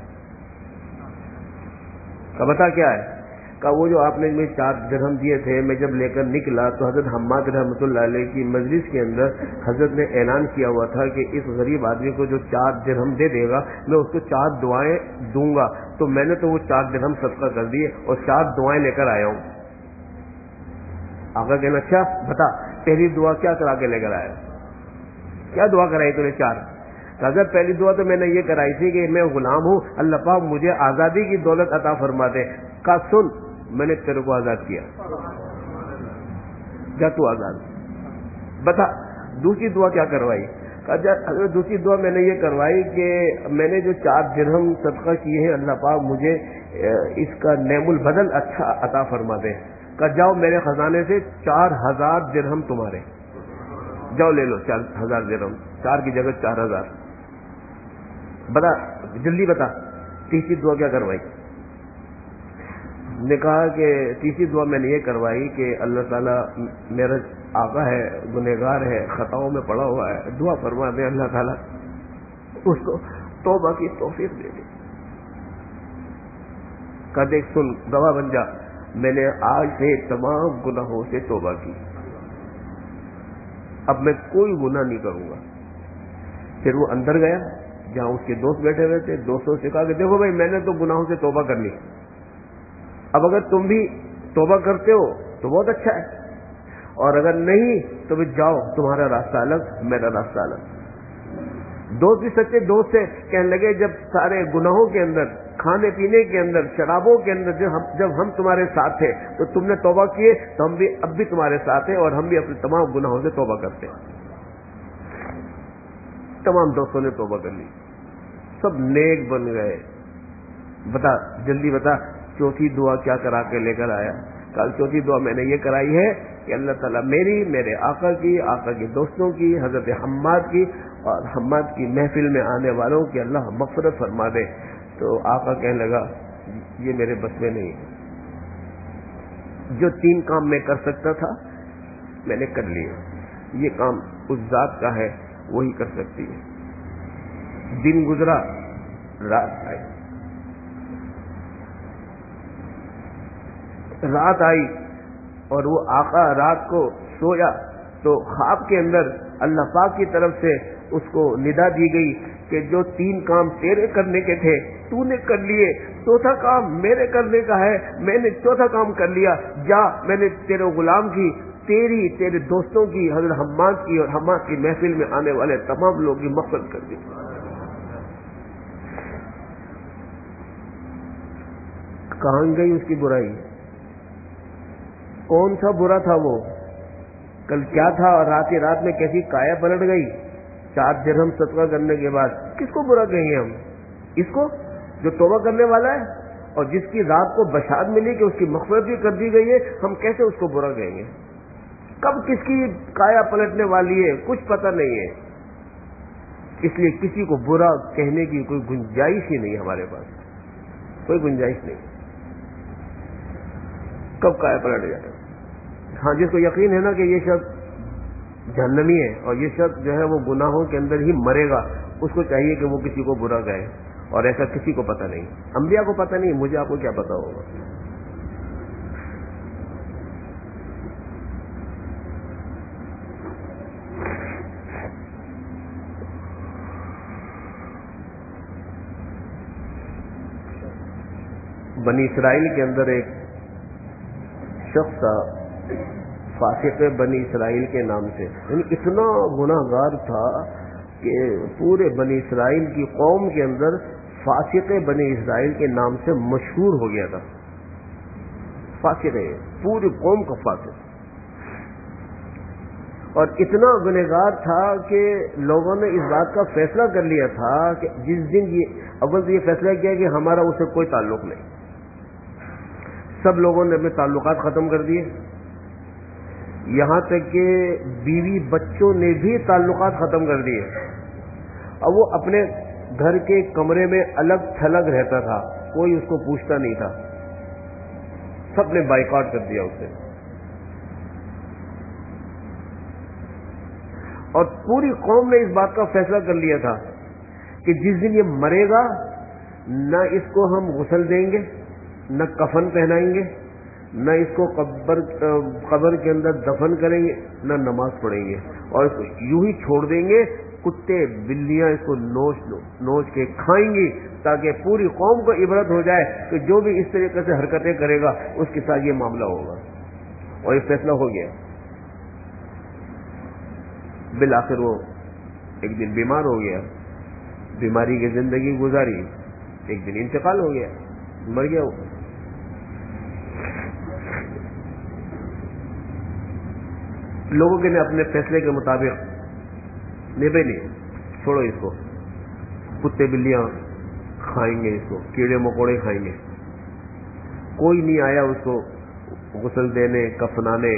کہ بتا کیا ہے؟ کہ وہ جو آپ نے مجھے 4 درہم دیے تھے، میں جب لے کر نکلا تو حضرت حماد رحمۃ اللہ علیہ کی مجلس کے اندر حضرت نے اعلان کیا ہوا تھا کہ اس غریب آدمی کو جو 4 درہم دے دے گا میں اس کو 4 دعائیں دوں گا، تو میں نے تو وہ 4 درہم صدقہ کر دیے اور 4 دعائیں لے کر آیا ہوں۔ آقا کہنا اچھا بتا پہلی دعا کیا کرا کے لے کر آیا، کیا دعا کرائی تو نے 4؟ حضرت پہلی دعا تو میں نے یہ کرائی تھی کہ میں غلام ہوں، اللہ پاک مجھے آزادی کی دولت عطا فرما دے۔ کہا سن میں نے تیرے کو آزاد کیا، جا تو آزاد۔ بتا دوسری دعا کیا کروائی؟ کہا دوسری دعا میں نے یہ کروائی کہ میں نے جو 4 درہم صدقہ کیے ہیں اللہ پاک مجھے اس کا نعم البدل اچھا عطا فرما دے۔ کہا جاؤ میرے خزانے سے 4000 درہم تمہارے، جاؤ لے لو 4000 درہم، 4 کی جگہ 4000۔ بتا جلدی بتا تیسری دعا کیا کروائی؟ نے کہا کہ تیسری دعا میں نے یہ کروائی کہ اللہ تعالیٰ میرا آقا ہے، گنہگار ہے، خطاؤں میں پڑا ہوا ہے، دعا فرما دے اللہ تعالیٰ اس کو توبہ کی توفیق دے دے۔ کہ دیکھ سن گواہ بن جا، میں نے آج سے تمام گناہوں سے توبہ کی، اب میں کوئی گناہ نہیں کروں گا۔ پھر وہ اندر گیا جہاں اس کے دوست بیٹھے ہوئے تھے، دوستوں سے کہا کہ دیکھو بھائی میں نے تو گناہوں سے توبہ کر لی، اب اگر تم بھی توبہ کرتے ہو تو بہت اچھا ہے، اور اگر نہیں تو پھر جاؤ، تمہارا راستہ الگ میرا راستہ الگ۔ دوست بھی سچے دوست سے کہنے لگے جب سارے گناہوں کے اندر، کھانے پینے کے اندر، شرابوں کے اندر جب ہم تمہارے ساتھ تھے تو تم نے توبہ کیے تو ہم بھی اب بھی تمہارے ساتھ ہیں اور ہم بھی اپنے تمام گناہوں سے توبہ کرتے ہیں۔ تمام دوستوں نے توبہ کر لی، سب نیک بن گئے۔ بتا جلدی بتا چوتھی دعا کیا کرا کے لے کر آیا؟ کل چوتھی دعا میں نے یہ کرائی ہے کہ اللہ تعالیٰ میری، میرے آقا کی، آقا کے دوستوں کی، حضرت حماد کی اور حماد کی محفل میں آنے والوں کی اللہ مغفرت فرما دے۔ تو آقا کہنے لگا یہ میرے بس میں نہیں، جو 3 کام میں کر سکتا تھا میں نے کر لیے، یہ کام اس ذات کا ہے وہی کر سکتی ہے۔ دن گزرا، رات آئی اور وہ آقا رات کو سویا تو خواب کے اندر اللہ پاک کی طرف سے اس کو ندا دی گئی کہ جو 3 کام تیرے کرنے کے تھے تو نے کر لیے، چوتھا کام میرے کرنے کا ہے، میں نے چوتھا کام کر لیا، جا میں نے تیرے غلام کی، تیری، تیرے دوستوں کی، حضرت حماد کی اور حماد کی محفل میں آنے والے تمام لوگوں کی مغفرت کر دی۔ کہاں گئی اس کی برائی؟ کون سا برا تھا وہ؟ کل کیا تھا اور رات میں کیسی کایا پلٹ گئی 4 درہم صدقہ کرنے کے بعد؟ کس کو برا کہیں گے ہم؟ اس کو جو توبہ کرنے والا ہے اور جس کی رات کو بشارت ملی کہ اس کی مغفرت بھی کر دی گئی ہے، ہم کیسے اس کو برا کہیں گے؟ کب کس کی کایا پلٹنے والی ہے کچھ پتہ نہیں ہے، اس لیے کسی کو برا کہنے کی کوئی گنجائش ہی نہیں ہمارے پاس، کوئی گنجائش نہیں۔ کب کایا پلٹ جائے؟ ہاں جس کو یقین ہے نا کہ یہ شخص جہنمی ہے اور یہ شخص جو ہے وہ گناہوں کے اندر ہی مرے گا، اس کو چاہیے کہ وہ کسی کو برا کہے، اور ایسا کسی کو پتہ نہیں. انبیاء کو پتہ نہیں, مجھے آپ کو کیا پتا ہوگا. بنی اسرائیل کے اندر ایک شخص تھا فاسق بنی اسرائیل کے نام سے, یعنی اتنا گناہ گار تھا کہ پورے بنی اسرائیل کی قوم کے اندر فاسق بنی اسرائیل کے نام سے مشہور ہو گیا تھا. فاسق ہے, پوری قوم کا فاسق, اور اتنا گنہگار تھا کہ لوگوں نے اس بات کا فیصلہ کر لیا تھا کہ جس دن اول تو یہ فیصلہ کیا کہ ہمارا اس سے کوئی تعلق نہیں. سب لوگوں نے اپنے تعلقات ختم کر دیے, یہاں تک کہ بیوی بچوں نے بھی تعلقات ختم کر دیے. اب وہ اپنے گھر کے کمرے میں الگ تھلگ رہتا تھا, کوئی اس کو پوچھتا نہیں تھا, سب نے بائیکاٹ کر دیا اسے. اور پوری قوم نے اس بات کا فیصلہ کر لیا تھا کہ جس دن یہ مرے گا نہ اس کو ہم غسل دیں گے, نہ کفن پہنائیں گے, نہ اس کو قبر کے اندر دفن کریں گے, نہ نماز پڑھیں گے, اور اس کو یوں ہی چھوڑ دیں گے. کتے بلیاں اس کو نوچ کے کھائیں گی تاکہ پوری قوم کو عبرت ہو جائے کہ جو بھی اس طریقے سے حرکتیں کرے گا اس کے ساتھ یہ معاملہ ہوگا. اور یہ فیصلہ ہو گیا. بالآخر وہ ایک دن بیمار ہو گیا, بیماری کی زندگی گزاری, ایک دن انتقال ہو گیا, مر گیا وہ. لوگوں کے نے اپنے فیصلے کے مطابق نہیں چھوڑو اس کو, کتے بلیاں کھائیں گے اس کو, کیڑے مکوڑے کھائیں گے. کوئی نہیں آیا اس کو غسل دینے, کفنانے,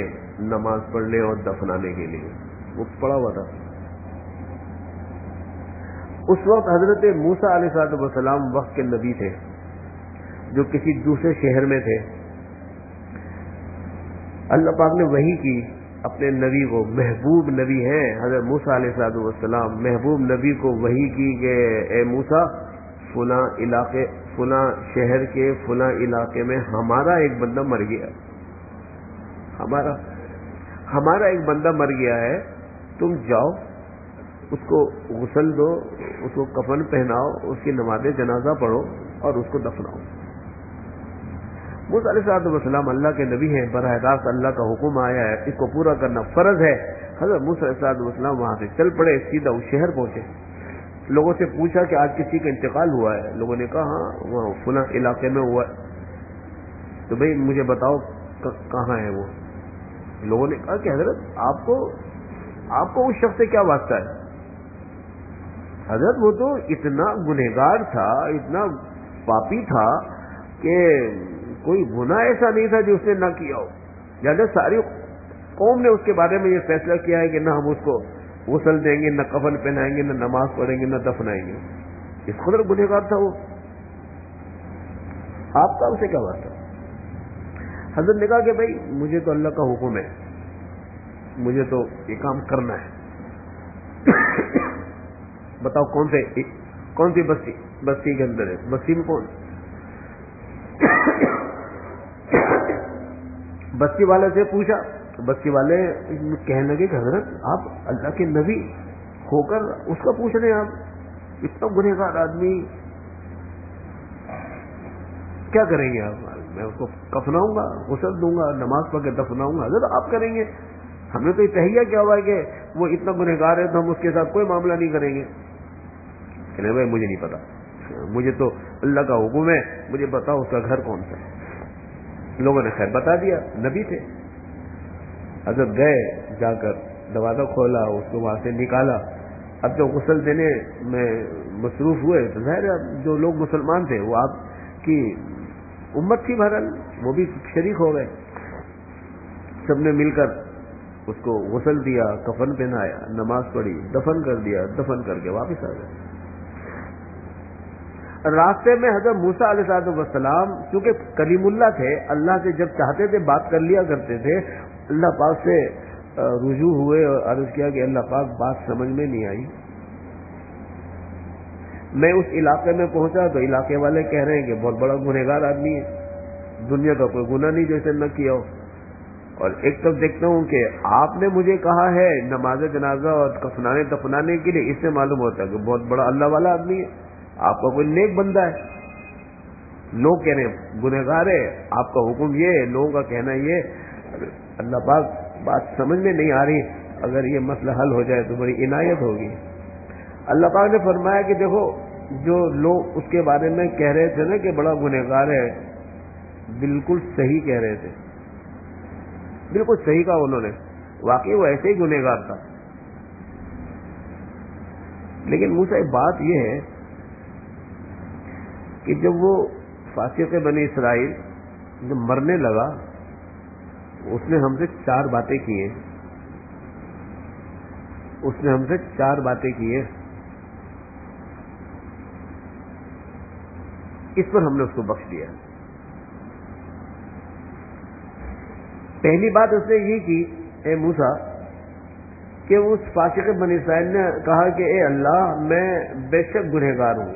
نماز پڑھنے اور دفنانے کے لیے. وہ پڑا ہوا تھا. اس وقت حضرت موسیٰ علیہ السلام وقت کے نبی تھے جو کسی دوسرے شہر میں تھے. اللہ پاک نے وحی کی اپنے نبی کو, محبوب نبی ہیں حضرت موسیٰ علیہ السلام, محبوب نبی کو وحی کی کہ اے موسیٰ فلاں شہر کے فلاں علاقے میں ہمارا ایک بندہ مر گیا, ہمارا ایک بندہ مر گیا ہے, تم جاؤ اس کو غسل دو, اس کو کفن پہناؤ, اس کی نماز جنازہ پڑھو اور اس کو دفناؤ. موسیٰ علیہ السلام اللہ کے نبی ہیں, براہ راست اللہ کا حکم آیا ہے, اس کو پورا کرنا فرض ہے. حضرت موسیٰ علیہ السلام وہاں سے چل پڑے, سیدھا اس شہر پہنچے. لوگوں سے پوچھا کہ آج کسی کا انتقال ہوا ہے. لوگوں نے کہا ہاں وہاں فلاں علاقے میں ہوا ہے. تو بھئی مجھے بتاؤ کہاں ہے وہ. لوگوں نے کہا کہ حضرت آپ کو اس شخص سے کیا واسطہ ہے. حضرت وہ تو اتنا گنہگار تھا, اتنا پاپی تھا کہ کوئی گناہ ایسا نہیں تھا جو اس نے نہ کیا ہو. یعنی ساری قوم نے اس کے بارے میں یہ فیصلہ کیا ہے کہ نہ ہم اس کو غسل دیں گے, نہ کفن پہنائیں گے, نہ نماز پڑھیں گے, نہ دفنائیں گے. اس قدر گنہگار تھا وہ. آپ کا اسے کیا بات ہے. حضرت نے کہا کہ بھائی مجھے تو اللہ کا حکم ہے, مجھے تو یہ کام کرنا ہے. بتاؤ کون سی بستی کے اندر ہے, بستی میں کون. بستی والے سے پوچھا, بستی والے کہنے لگے کہ حضرت آپ اللہ کے نبی ہو کر اس کا پوچھ رہے ہیں, آپ اتنا گنہگار آدمی کیا کریں گے آپ. میں اس کو کفناؤں گا, غسل دوں گا, نماز پڑھ کے دفناؤں گا. حضرت آپ کریں گے, ہم نے تو یہ تہیہ کیا ہوا ہے کہ وہ اتنا گنہگار ہے تو ہم اس کے ساتھ کوئی معاملہ نہیں کریں گے. کہنے بھائی مجھے نہیں پتا, مجھے تو اللہ کا حکم ہے, مجھے بتاؤ اس کا گھر کون سا ہے. لوگوں نے خیر بتا دیا, نبی تھے. حضرت گئے, جا کر دروازہ کھولا, اس کو وہاں سے نکالا. اب جو غسل دینے میں مصروف ہوئے تو ظاہر ہے جو لوگ مسلمان تھے وہ آپ کی امت تھی, بہرحال وہ بھی شریک ہو گئے. سب نے مل کر اس کو غسل دیا, کفن پہنایا, نماز پڑھی, دفن کر دیا. دفن کر کے واپس آ گئے. راستے میں حضرت موسیٰ علیہ السلام چونکہ کلیم اللہ تھے, اللہ سے جب چاہتے تھے بات کر لیا کرتے تھے, اللہ پاک سے رجوع ہوئے اور عرض کیا کہ اللہ پاک بات سمجھ میں نہیں آئی. میں اس علاقے میں پہنچا تو علاقے والے کہہ رہے ہیں کہ بہت بڑا گنہگار آدمی ہے, دنیا کا کوئی گناہ نہیں جو اسے نہ کیا ہو. اور ایک طرف دیکھتا ہوں کہ آپ نے مجھے کہا ہے نماز جنازہ اور کفنانے دفنانے کے لیے, اس سے معلوم ہوتا ہے کہ بہت بڑا اللہ والا آدمی ہے, آپ کا کوئی نیک بندہ ہے. لوگ کہہ رہے ہیں گنہگار ہے, آپ کا حکم یہ ہے, لوگوں کا کہنا یہ. اللہ پاک بات سمجھ میں نہیں آ رہی, اگر یہ مسئلہ حل ہو جائے تو بڑی عنایت ہوگی. اللہ پاک نے فرمایا کہ دیکھو جو لوگ اس کے بارے میں کہہ رہے تھے نا کہ بڑا گنہگار ہے, بالکل صحیح کہہ رہے تھے, بالکل صحیح کہا انہوں نے, واقعی وہ ایسے ہی گنہگار تھا. لیکن موسیٰ بات یہ ہے کہ جب وہ فاسق بنی اسرائیل جب مرنے لگا, اس نے ہم سے 4 باتیں کی ہیں, اس نے ہم سے 4 باتیں کی ہیں. اس پر ہم نے اس کو بخش دیا. پہلی بات اس نے یہ کی اے موسیٰ کہ اس فاسق بنی اسرائیل نے کہا کہ اے اللہ میں بے شک گنہگار ہوں,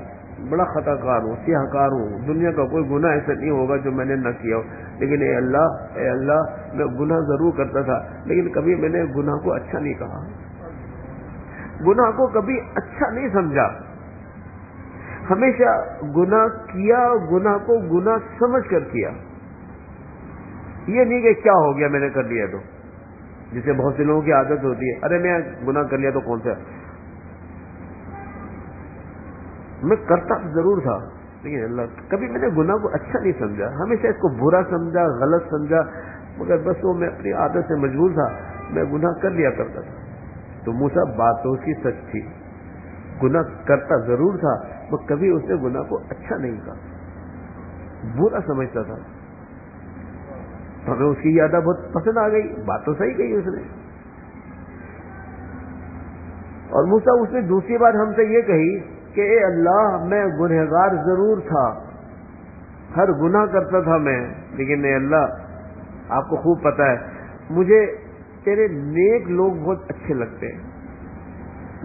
بڑا خطا کار ہوں, سیاہ کار ہوں, دنیا کا کوئی گناہ ایسا نہیں ہوگا جو میں نے نہ کیا ہو, لیکن اے اللہ میں گناہ ضرور کرتا تھا, لیکن کبھی میں نے گناہ کو اچھا نہیں کہا, گناہ کو کبھی اچھا نہیں سمجھا, ہمیشہ گناہ کیا, گناہ کو گناہ سمجھ کر کیا. یہ نہیں کہ کیا ہو گیا میں نے کر لیا تو, جسے بہت سے لوگوں کی عادت ہوتی ہے, ارے میں گناہ کر لیا تو کون سا, میں کرتا ضرور تھا لیکن اللہ کبھی میں نے گناہ کو اچھا نہیں سمجھا, ہمیشہ اس کو برا سمجھا, غلط سمجھا, مگر بس وہ میں اپنی عادت سے مجبور تھا, میں گناہ کر لیا کرتا تھا. تو موسیٰ بات تو اس کی سچ تھی, گناہ کرتا ضرور تھا, وہ کبھی اس نے گناہ کو اچھا نہیں کہا, برا سمجھتا تھا. ہمیں اس کی یادہ بہت پسند آ گئی, بات تو صحیح کہی اس نے. اور موسیٰ اس نے دوسری بات ہم سے یہ کہی کہ اے اللہ میں گنہگار ضرور تھا, ہر گناہ کرتا تھا میں, لیکن اے اللہ آپ کو خوب پتا ہے مجھے تیرے نیک لوگ بہت اچھے لگتے ہیں,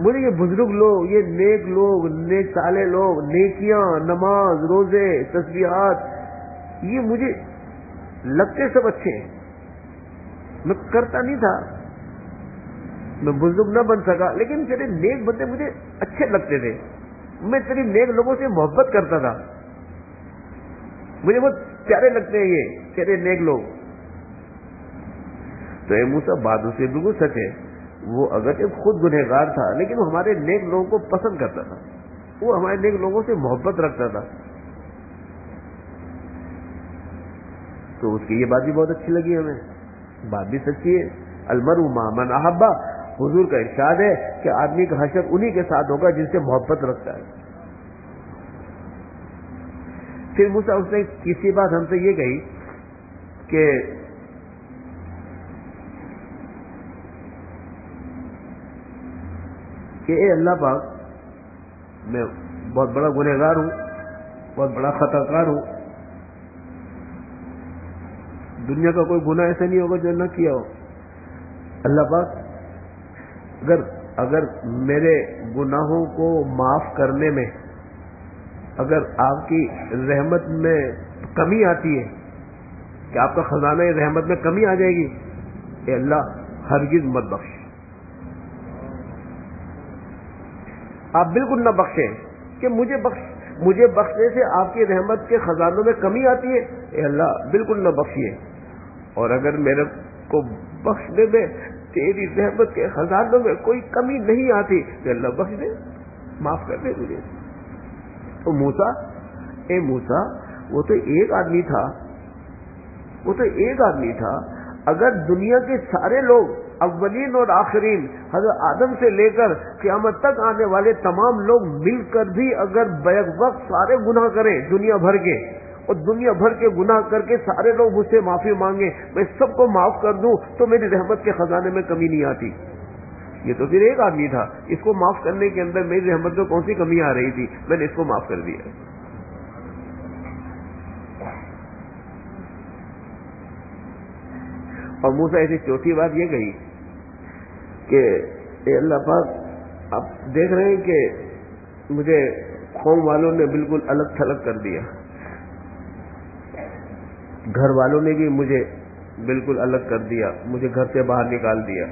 مجھے یہ بزرگ لوگ, یہ نیک لوگ, نیک صالح لوگ, نیکیاں, نماز, روزے, تسبیحات, یہ مجھے لگتے سب اچھے ہیں. میں کرتا نہیں تھا, میں بزرگ نہ بن سکا, لیکن تیرے نیک بندے مجھے اچھے لگتے تھے, میں تیرے نیک لوگوں سے محبت کرتا تھا, مجھے بہت پیارے لگتے ہیں یہ تیرے نیک لوگ. تو اے موسیٰ بات اس سے بالکل سچ ہے, وہ اگرچہ خود گنہگار تھا لیکن وہ ہمارے نیک لوگوں کو پسند کرتا تھا, وہ ہمارے نیک لوگوں سے محبت رکھتا تھا. تو اس کی یہ بات بھی بہت اچھی لگی ہمیں, بات بھی سچی ہے. المرء مع من احب, حضور کا ارشاد ہے کہ آدمی کا حشر انہی کے ساتھ ہوگا جن سے محبت رکھتا ہے. پھر موسیٰ اس نے کسی بات ہم سے یہ کہی کہ اے اللہ پاک میں بہت بڑا گنہگار ہوں, بہت بڑا خطا کار ہوں, دنیا کا کوئی گناہ ایسا نہیں ہوگا جو نہ کیا ہو. اللہ پاک اگر میرے گناہوں کو معاف کرنے میں اگر آپ کی رحمت میں کمی آتی ہے, کہ آپ کا خزانہ رحمت میں کمی آ جائے گی, اے اللہ ہرگز مت بخش, آپ بالکل نہ بخشیں کہ مجھے بخشنے سے آپ کی رحمت کے خزانوں میں کمی آتی ہے, اے اللہ بالکل نہ بخشیے. اور اگر میرے کو بخشنے میں تیری رحمت کے خزانوں میں کوئی کمی نہیں آتی تو اللہ بخش دے, معاف کر دے مجھے. تو موسیٰ وہ تو ایک آدمی تھا, اگر دنیا کے سارے لوگ اولین اور آخرین حضرت آدم سے لے کر قیامت تک آنے والے تمام لوگ مل کر بھی اگر بیک وقت سارے گناہ کریں دنیا بھر کے, اور دنیا بھر کے گناہ کر کے سارے لوگ مجھ سے معافی مانگے, میں سب کو معاف کر دوں تو میری رحمت کے خزانے میں کمی نہیں آتی. یہ تو پھر ایک آدمی تھا, اس کو معاف کرنے کے اندر میری رحمت میں کون سی کمی آ رہی تھی, میں نے اس کو معاف کر دیا. اور موسیٰ ایسی چوتھی بات یہ کہی کہ اے اللہ پاک آپ دیکھ رہے ہیں کہ مجھے قوم والوں نے بالکل الگ تھلگ کر دیا، گھر والوں نے بھی مجھے بالکل الگ کر دیا، مجھے گھر سے باہر نکال دیا.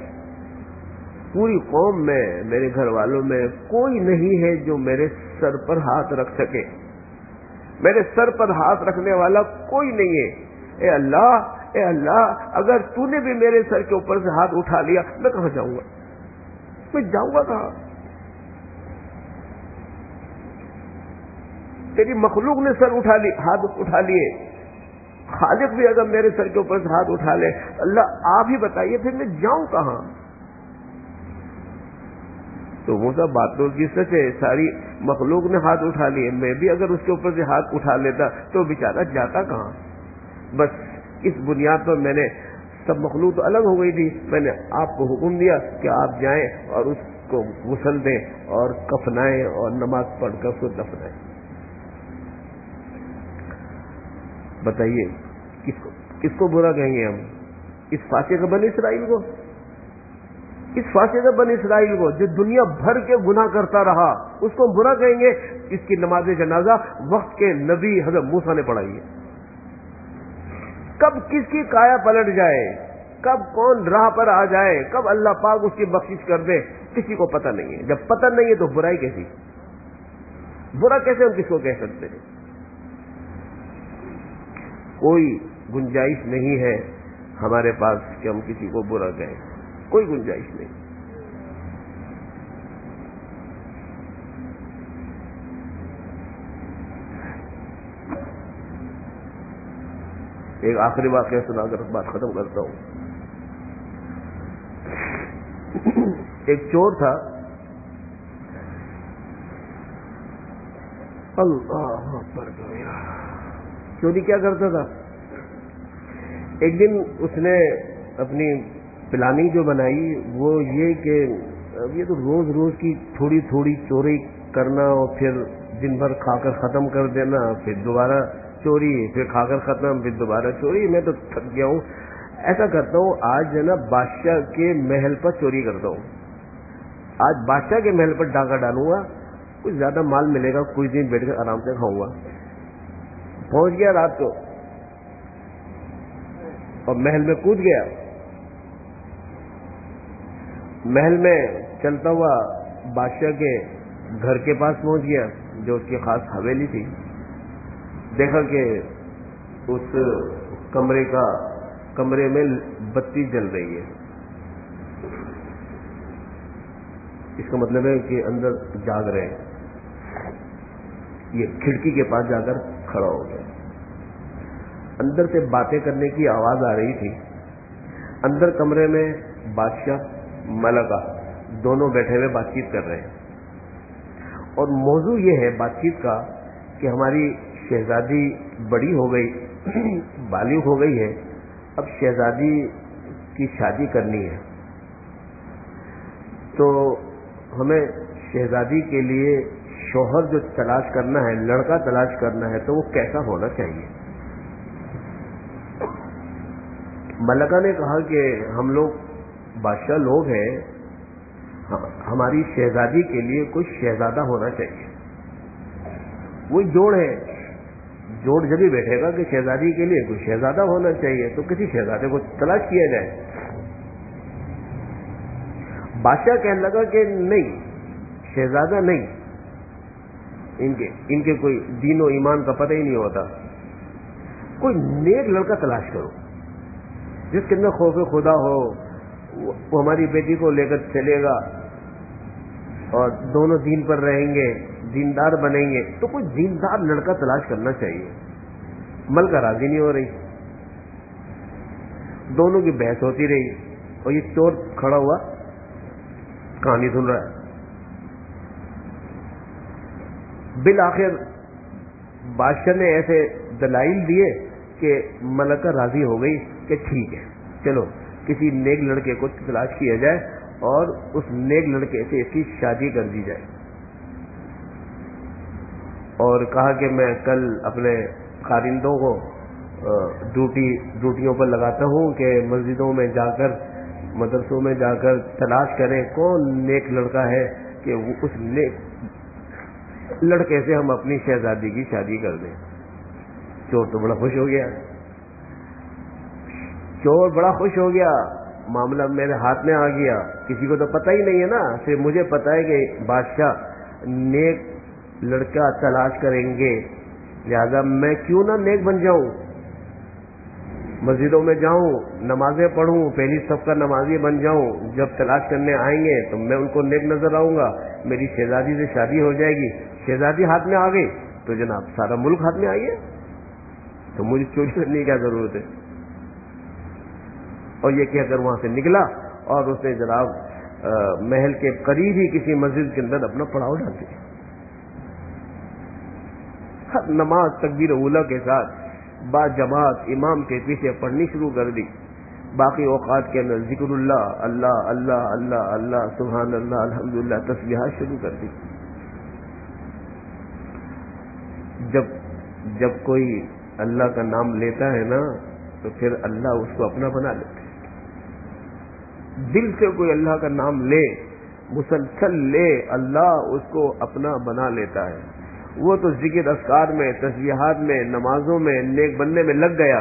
پوری قوم میں، میرے گھر والوں میں کوئی نہیں ہے جو میرے سر پر ہاتھ رکھ سکے. میرے سر پر ہاتھ رکھنے والا کوئی نہیں ہے. اے اللہ، اگر تو نے بھی میرے سر کے اوپر سے ہاتھ اٹھا لیا، میں کہاں جاؤں گا؟ میں جاؤں گا کہاں؟ تیری مخلوق نے ہاتھ اٹھا لیے، خالق بھی اگر میرے سر کے اوپر سے ہاتھ اٹھا لے، اللہ آپ ہی بتائیے پھر میں جاؤں کہاں؟ تو وہ سب بات تو کی سچ ہے، ساری مخلوق نے ہاتھ اٹھا لیے، میں بھی اگر اس کے اوپر سے ہاتھ اٹھا لیتا تو بیچارہ جاتا کہاں؟ بس اس بنیاد پر میں نے، سب مخلوق تو الگ ہو گئی تھی، میں نے آپ کو حکم دیا کہ آپ جائیں اور اس کو غسل دیں اور کفنائیں اور نماز پڑھ کر اس کو دفنائیں. بتائیے کس کو برا کہیں گے ہم؟ اس فاسق بنی اسرائیل کو؟ اس فاسق بنی اسرائیل کو جو دنیا بھر کے گناہ کرتا رہا، اس کو برا کہیں گے؟ اس کی نماز جنازہ وقت کے نبی حضرت موسیٰ نے پڑھائی ہے. کب کس کی کایا پلٹ جائے، کب کون راہ پر آ جائے، کب اللہ پاک اس کی بخشش کر دے، کسی کو پتہ نہیں ہے. جب پتہ نہیں ہے تو برائی کیسی؟ برا کیسے ہم کس کو کہہ سکتے ہیں؟ کوئی گنجائش نہیں ہے ہمارے پاس کہ ہم کسی کو برا کہیں، کوئی گنجائش نہیں. ایک آخری واقعہ سنا کر بات ختم کرتا ہوں. ایک چور تھا، اللہ اکبر، چوری کیا کرتا تھا؟ ایک دن اس نے اپنی پلاننگ جو بنائی وہ یہ کہ اب یہ تو روز روز کی تھوڑی تھوڑی چوری کرنا اور پھر دن بھر کھا کر ختم کر دینا، پھر دوبارہ چوری، پھر کھا کر ختم، پھر دوبارہ چوری. میں تو تھک گیا ہوں. ایسا کرتا ہوں آج جو نا بادشاہ کے محل پر چوری کرتا ہوں. آج بادشاہ کے محل پر ڈاکہ ڈالوں گا، کچھ زیادہ مال ملے گا، کچھ دن بیٹھ کر آرام سے کھاؤں گا. پہنچ گیا رات کو اور محل میں کود گیا. محل میں چلتا ہوا بادشاہ کے گھر کے پاس پہنچ گیا جو اس کی خاص حویلی تھی. دیکھا کہ اس کمرے میں بتی جل رہی ہے. اس کا مطلب ہے کہ اندر جاگ رہے ہیں. یہ کھڑکی کے پاس جا کر کھڑا ہو گیا. اندر سے باتیں کرنے کی آواز آ رہی تھی. اندر کمرے میں بادشاہ ملکہ دونوں بیٹھے ہوئے بات چیت کر رہے ہیں. اور موضوع یہ ہے بات چیت کا کہ ہماری شہزادی بڑی ہو گئی، بالغ ہو گئی ہے، اب شہزادی کی شادی کرنی ہے، تو ہمیں شہزادی کے لیے شوہر جو تلاش کرنا ہے، لڑکا تلاش کرنا ہے، تو وہ کیسا ہونا چاہیے؟ ملکہ نے کہا کہ ہم لوگ بادشاہ لوگ ہیں، ہماری شہزادی کے لیے کوئی شہزادہ ہونا چاہیے. وہی جوڑ ہے، جوڑ جب ہی بیٹھے گا کہ شہزادی کے لیے کوئی شہزادہ ہونا چاہیے، تو کسی شہزادے کو تلاش کیا جائے. بادشاہ کہنے لگا کہ نہیں، شہزادہ نہیں، ان کے کوئی دین و ایمان کا پتہ ہی نہیں ہوتا. کوئی نیک لڑکا تلاش کرو جس کے اندر خوف خدا ہو، وہ ہماری بیٹی کو لے کر چلے گا اور دونوں دین پر رہیں گے، دیندار بنیں گے. تو کوئی دیندار لڑکا تلاش کرنا چاہیے. ملکہ راضی نہیں ہو رہی. دونوں کی بحث ہوتی رہی اور یہ چور کھڑا ہوا کہانی سن رہا ہے. بالآخر بادشاہ نے ایسے دلائل دیے کہ ملکہ راضی ہو گئی کہ ٹھیک ہے، چلو کسی نیک لڑکے کو تلاش کیا جائے اور اس نیک لڑکے سے اس کی شادی کر دی جائے. اور کہا کہ میں کل اپنے خارندوں کو ڈیوٹیوں پر لگاتا ہوں کہ مسجدوں میں جا کر، مدرسوں میں جا کر تلاش کریں کون نیک لڑکا ہے کہ وہ اس نیک لڑکے سے ہم اپنی شہزادی کی شادی کر دیں۔ چور تو بڑا خوش ہو گیا، چور بڑا خوش ہو گیا، معاملہ میرے ہاتھ میں آ گیا۔ کسی کو تو پتہ ہی نہیں ہے نا، صرف مجھے پتا ہے کہ بادشاہ نیک لڑکا تلاش کریں گے، لہذا میں کیوں نہ نیک بن جاؤں، مسجدوں میں جاؤں، نمازیں پڑھوں، پہلی صف کا نمازی بن جاؤں، جب تلاش کرنے آئیں گے تو میں ان کو نیک نظر آؤں گا، میری شہزادی سے شادی ہو جائے گی۔ شہزادی ہاتھ میں آ گئی تو جناب سارا ملک ہاتھ میں آئیے، تو مجھے چوری کرنے کی کیا ضرورت ہے؟ اور یہ کہہ کر وہاں سے نکلا اور اس نے جناب محل کے قریب ہی کسی مسجد کے اندر اپنا پڑاؤ ڈال دیا۔ ہر نماز تکبیر اولیٰ کے ساتھ با جماعت امام کے پیچھے پڑھنی شروع کر دی۔ باقی اوقات کے اندر ذکر اللہ، اللہ اللہ اللہ اللہ، سبحان اللہ، الحمدللہ، تسبیحات شروع کر دی۔ جب کوئی اللہ کا نام لیتا ہے نا تو پھر اللہ اس کو اپنا بنا لیتا ہے۔ دل سے کوئی اللہ کا نام لے، مسلسل لے، اللہ اس کو اپنا بنا لیتا ہے۔ وہ تو ذکر اذکار میں، تسبیحات میں، نمازوں میں، نیک بننے میں لگ گیا،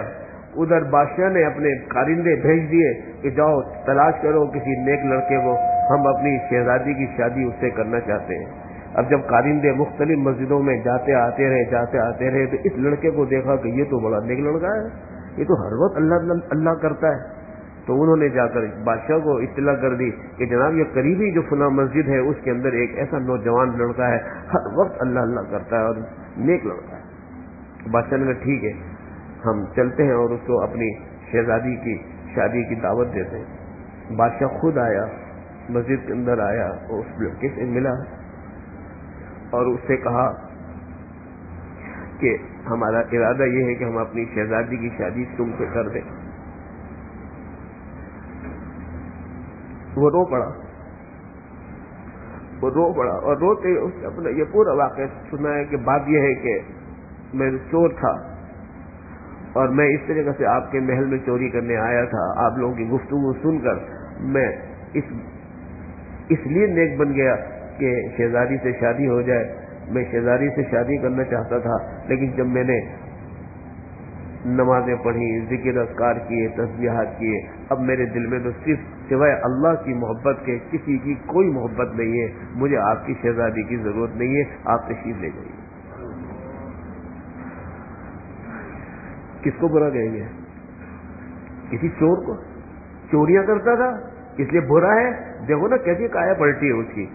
ادھر بادشاہ نے اپنے کارندے بھیج دیے کہ جاؤ تلاش کرو کسی نیک لڑکے کو، ہم اپنی شہزادی کی شادی اس سے کرنا چاہتے ہیں۔ اب جب کارندے مختلف مسجدوں میں جاتے آتے رہے تو اس لڑکے کو دیکھا کہ یہ تو بڑا نیک لڑکا ہے، یہ تو ہر وقت اللہ اللہ کرتا ہے۔ تو انہوں نے جا کر بادشاہ کو اطلاع کر دی کہ جناب یہ قریبی جو فلاں مسجد ہے اس کے اندر ایک ایسا نوجوان لڑکا ہے، ہر وقت اللہ اللہ کرتا ہے اور نیک لڑکا ہے۔ بادشاہ نے کہا ٹھیک ہے، ہم چلتے ہیں اور اس کو اپنی شہزادی کی شادی کی دعوت دیتے ہیں۔ بادشاہ خود آیا، مسجد کے اندر آیا اور اس لڑکے سے ملا اور اس سے کہا کہ ہمارا ارادہ یہ ہے کہ ہم اپنی شہزادی کی شادی تم سے کر دیں۔ وہ رو پڑا اور روتے اس نے اپنا یہ پورا واقعہ سنا ہے کہ بات یہ ہے کہ میں چور تھا اور میں اس طریقے سے آپ کے محل میں چوری کرنے آیا تھا، آپ لوگوں کی گفتگو سن کر میں اس لیے نیک بن گیا کہ شہزادی سے شادی ہو جائے۔ میں شہزادی سے شادی کرنا چاہتا تھا، لیکن جب میں نے نمازیں پڑھی، ذکر اذکار کیے، تسبیحات کیے، اب میرے دل میں تو صرف سوائے اللہ کی محبت کے کسی کی کوئی محبت نہیں ہے، مجھے آپ کی شہزادی کی ضرورت نہیں ہے، آپ تشریف لے جائیے۔ کس کو برا کہیں گے؟ کسی چور کو، چوریاں کرتا تھا اس لیے برا ہے؟ دیکھو نا کیسی کایا پلٹی ہے اس کی،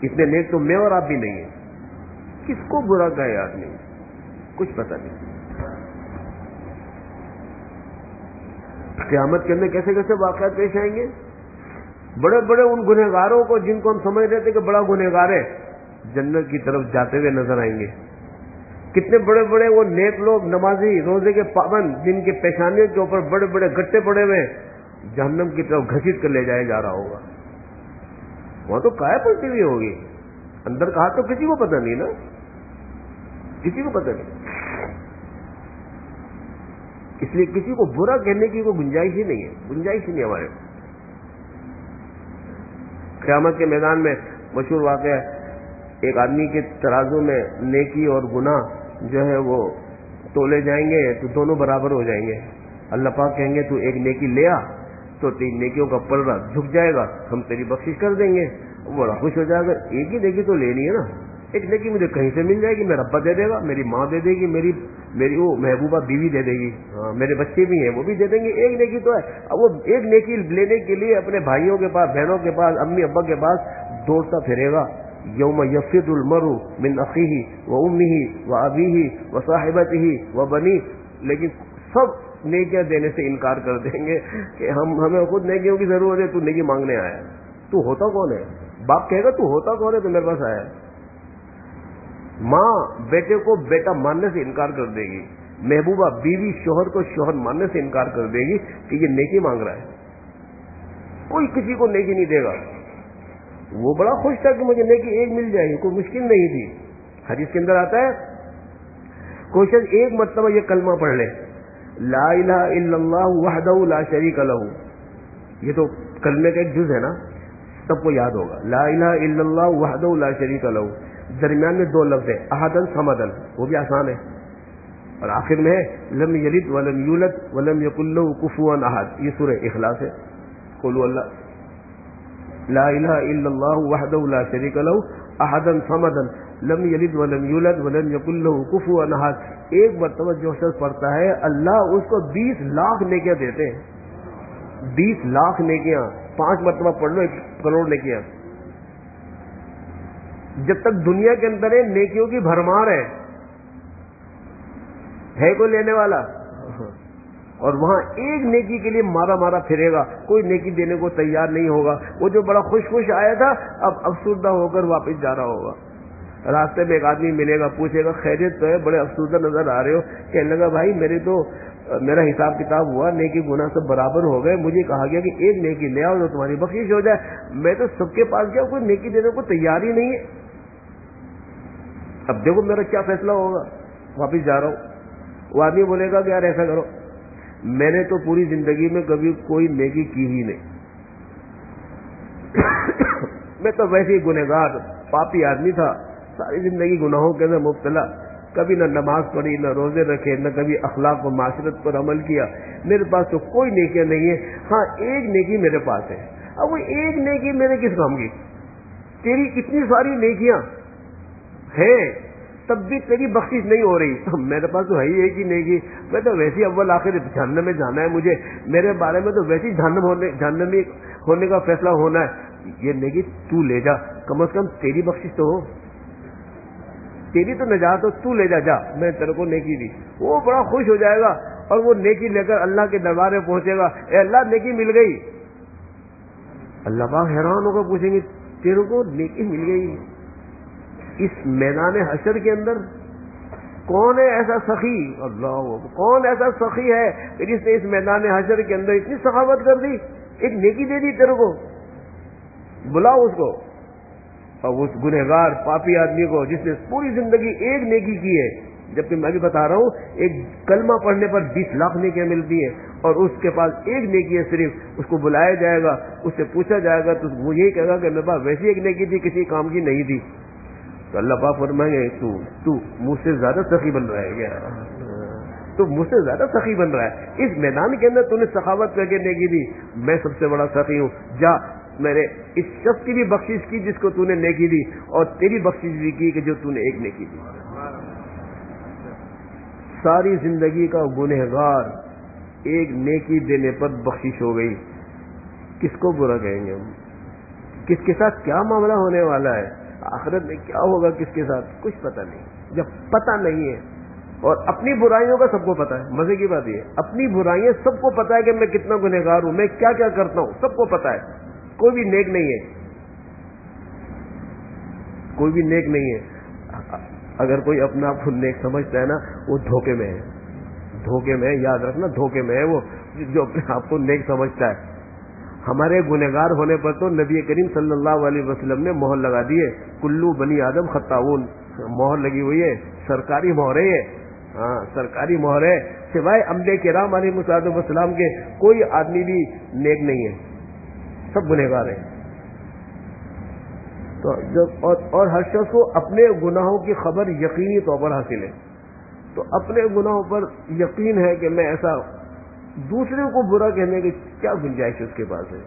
اتنے نیک تو میں اور آپ بھی نہیں ہیں، کس کو برا کہے آدمی؟ کچھ پتہ نہیں۔ قیامت کے اندر کیسے کیسے واقعات پیش آئیں گے، بڑے بڑے ان گنہگاروں کو جن کو ہم سمجھ رہے تھے کہ بڑا گنہگار ہے، جنت کی طرف جاتے ہوئے نظر آئیں گے۔ کتنے بڑے بڑے وہ نیک لوگ، نمازی، روزے کے پابند، جن کے پیشانیوں کے اوپر بڑے بڑے گٹے پڑے ہوئے، جہنم کی طرف گھسیٹ کر لے جایا جا رہا ہوگا۔ وہاں تو کایا پلٹی ہوئی ہوگی، اندر کہا تو کسی کو پتہ نہیں نا، کسی کو پتہ نہیں۔ اس لیے کسی کو برا کہنے کی کوئی گنجائش ہی نہیں ہے، گنجائش ہی نہیں ہمارے۔ قیامت کے میدان میں مشہور واقعہ ہے، ایک آدمی کے ترازو میں نیکی اور گناہ جو ہے وہ تولے جائیں گے تو دونوں برابر ہو جائیں گے۔ اللہ پاک کہیں گے تو ایک نیکی لے آ، تو تین نیکیوں کا پلڑا جھک جائے گا، ہم تیری بخشش کر دیں گے۔ بڑا خوش ہو جائے گا، ایک ہی نیکی تو لینی ہے نا، ایک نیکی مجھے کہیں سے مل جائے گی، میرا ابا دے دے گا، میری ماں دے دے گی، میری وہ محبوبہ بیوی دے دے گی، ہاں میرے بچے بھی ہیں وہ بھی دے دیں گے، ایک نیکی تو ہے۔ اب وہ ایک نیکی لینے کے لیے اپنے بھائیوں کے پاس، بہنوں کے پاس، امی ابا کے پاس دوڑتا پھرے گا۔ یوم یفر المرء من اخیہ وامہ وابیہ وصاحبتہ وبنیہ، لیکن سب نیکیاں دینے سے انکار کر دیں گے کہ ہمیں خود نیکیوں کی ضرورت ہے، تو نیکی مانگنے آیا ہے، تو ہوتا کون ہے؟ باپ کہے گا تو ہوتا کون ہے تو میرے پاس آیا ہے۔ ماں بیٹے کو بیٹا ماننے سے انکار کر دے گی، محبوبہ بیوی شوہر کو شوہر ماننے سے انکار کر دے گی کہ یہ نیکی مانگ رہا ہے۔ کوئی کسی کو نیکی نہیں دے گا۔ وہ بڑا خوش تھا کہ مجھے نیکی ایک مل جائے گی، کوئی مشکل نہیں تھی۔ حدیث کے اندر آتا ہے کوئی شخص ایک مرتبہ یہ کلمہ پڑھ لے، لا الہ الا اللہ وحدہ لا شریک لہ، یہ تو کلمے کا ایک جز ہے نا، سب کو یاد ہوگا، لا الہ الا اللہ وحدہ لا شریک لہ، درمیان میں دو لفظ ہے احدن صمدن، وہ بھی آسان ہے، اور آخر میں ہے لم یلد ولم یولد ولم یکن لہ کفوا احد، یہ سورہ اخلاص ہے. قولوا اللہ لا الہ الا اللہ وحدہ لا شریک لہ احدن صمدن لم یلد ولم یولد ولم یکن لہ کفوا احد. ایک مرتبہ جو شخص پڑھتا ہے اللہ اس کو 20 لاکھ نیکیاں دیتے ہیں. 20 لاکھ نیکیاں، 5 مرتبہ پڑھ لو 1 کروڑ نیکیاں. جب تک دنیا کے اندر ہے نیکیوں کی بھرمار ہے کوئی لینے والا، اور وہاں ایک نیکی کے لیے مارا مارا پھرے گا، کوئی نیکی دینے کو تیار نہیں ہوگا. وہ جو بڑا خوش خوش آیا تھا اب افسردہ ہو کر واپس جا رہا ہوگا. راستے میں ایک آدمی ملے گا، پوچھے گا خیریت تو ہے، بڑے افسردہ نظر آ رہے ہو. کہنے لگا بھائی میرا حساب کتاب ہوا، نیکی گناہ سب برابر ہو گئے، مجھے کہا گیا کہ ایک نیکی لے آؤ جو تمہاری بخشش ہو جائے. میں تو سب کے پاس گیا، کوئی نیکی دینے کو تیار ہی نہیں ہے. اب دیکھو میرا کیا فیصلہ ہوگا، واپس جا رہا ہوں. وہ آدمی بولے گا کہ یار ایسا کرو، میں نے تو پوری زندگی میں کبھی کوئی نیکی کی ہی نہیں، میں تو ویسے ہی گنہگار پاپی آدمی تھا، ساری زندگی گناہوں کے اندر مبتلا، کبھی نہ نماز پڑھی، نہ روزے رکھے، نہ کبھی اخلاق و معاشرت پر عمل کیا. میرے پاس تو کوئی نیکیاں نہیں ہے. ہاں ایک نیکی میرے پاس ہے. اب وہ ایک نیکی میرے کس کام کی؟ تیری اتنی ساری نیکیاں ہیں تب بھی تیری بخشش نہیں ہو رہی. میرے پاس تو ہے ہی ایک ہی نیکی، میں تو ویسے اول آخر جہنم میں جانا ہے مجھے، میرے بارے میں تو ویسے ہی جہنمی ہونے کا فیصلہ ہونا ہے. یہ نیکی تو لے جا، کم از کم تیری بخشش تو ہو، تیری تو نجات ہو، تو لے جا، جا میں تیرے کو نیکی دی. وہ بڑا خوش ہو جائے گا اور وہ نیکی لے کر اللہ کے دربار میں پہنچے گا. اے اللہ نیکی مل گئی. اللہ پاک حیران ہو کر پوچھیں گے تیرے کو نیکی مل گئی؟ اس میدان حشر کے اندر کون ہے ایسا سخی؟ اللہ کون ایسا سخی ہے کہ جس نے اس میدان حشر کے اندر اتنی سخاوت کر دی، ایک نیکی دے دی تیرے کو؟ بلاؤ اس کو. اور اس گنہگار پاپی آدمی کو جس نے پوری زندگی ایک نیکی کی ہے، جبکہ میں بھی بتا رہا ہوں ایک کلمہ پڑھنے پر 20 لاکھ نیکیاں ملتی ہیں، اور اس کے پاس ایک نیکی ہے صرف. اس کو بلایا جائے گا، اس سے پوچھا جائے گا تو وہ یہی کہے گا کہ میرے پاس ویسی ایک نیکی تھی، کسی کام کی نہیں تھی. تو اللہ پاک فرمائیں گے تو مجھ سے زیادہ سخی بن رہا ہے کیا؟ تو مجھ سے زیادہ سخی بن رہا ہے. اس میدان کے اندر تو نے سخاوت کر کے نیکی دی، میں سب سے بڑا سخی ہوں. جا میں نے اس شخص کی بھی بخشش کی جس کو تو نے نیکی دی، اور تیری بخشش بھی کی کہ جو تو نے ایک نیکی دی. ساری زندگی کا گنہگار ایک نیکی دینے پر بخشش ہو گئی. کس کو برا کہیں گے ہم؟ کس کے ساتھ کیا معاملہ ہونے والا ہے، آخرت میں کیا ہوگا کس کے ساتھ، کچھ پتہ نہیں. جب پتہ نہیں ہے، اور اپنی برائیوں کا سب کو پتہ ہے. مزے کی بات یہ، اپنی برائیاں سب کو پتہ ہے کہ میں کتنا گنہگار ہوں، میں کیا کیا کرتا ہوں، سب کو پتہ ہے. کوئی بھی نیک نہیں ہے، کوئی بھی نیک نہیں ہے. اگر کوئی اپنا آپ کو نیک سمجھتا ہے نا، وہ دھوکے میں ہے. دھوکے میں ہے، یاد رکھنا دھوکے میں ہے وہ جو اپنے آپ کو نیک سمجھتا ہے. ہمارے گنہگار ہونے پر تو نبی کریم صلی اللہ علیہ وسلم نے مہر لگا دی ہے، کلو بنی آدم خطاؤن. مہر لگی ہوئی ہے، سرکاری مہر ہے. ہاں سرکاری مہر ہے. سوائے انبیاء کرام علیہ السلام کے کوئی آدمی بھی نیک نہیں ہے، سب گنہگار ہیں. تو جب اور ہر شخص کو اپنے گناہوں کی خبر یقینی طور پر حاصل ہے. تو اپنے گناہوں پر یقین ہے کہ میں ایسا، دوسرے کو برا کہنے کی کیا گنجائش اس کے پاس ہے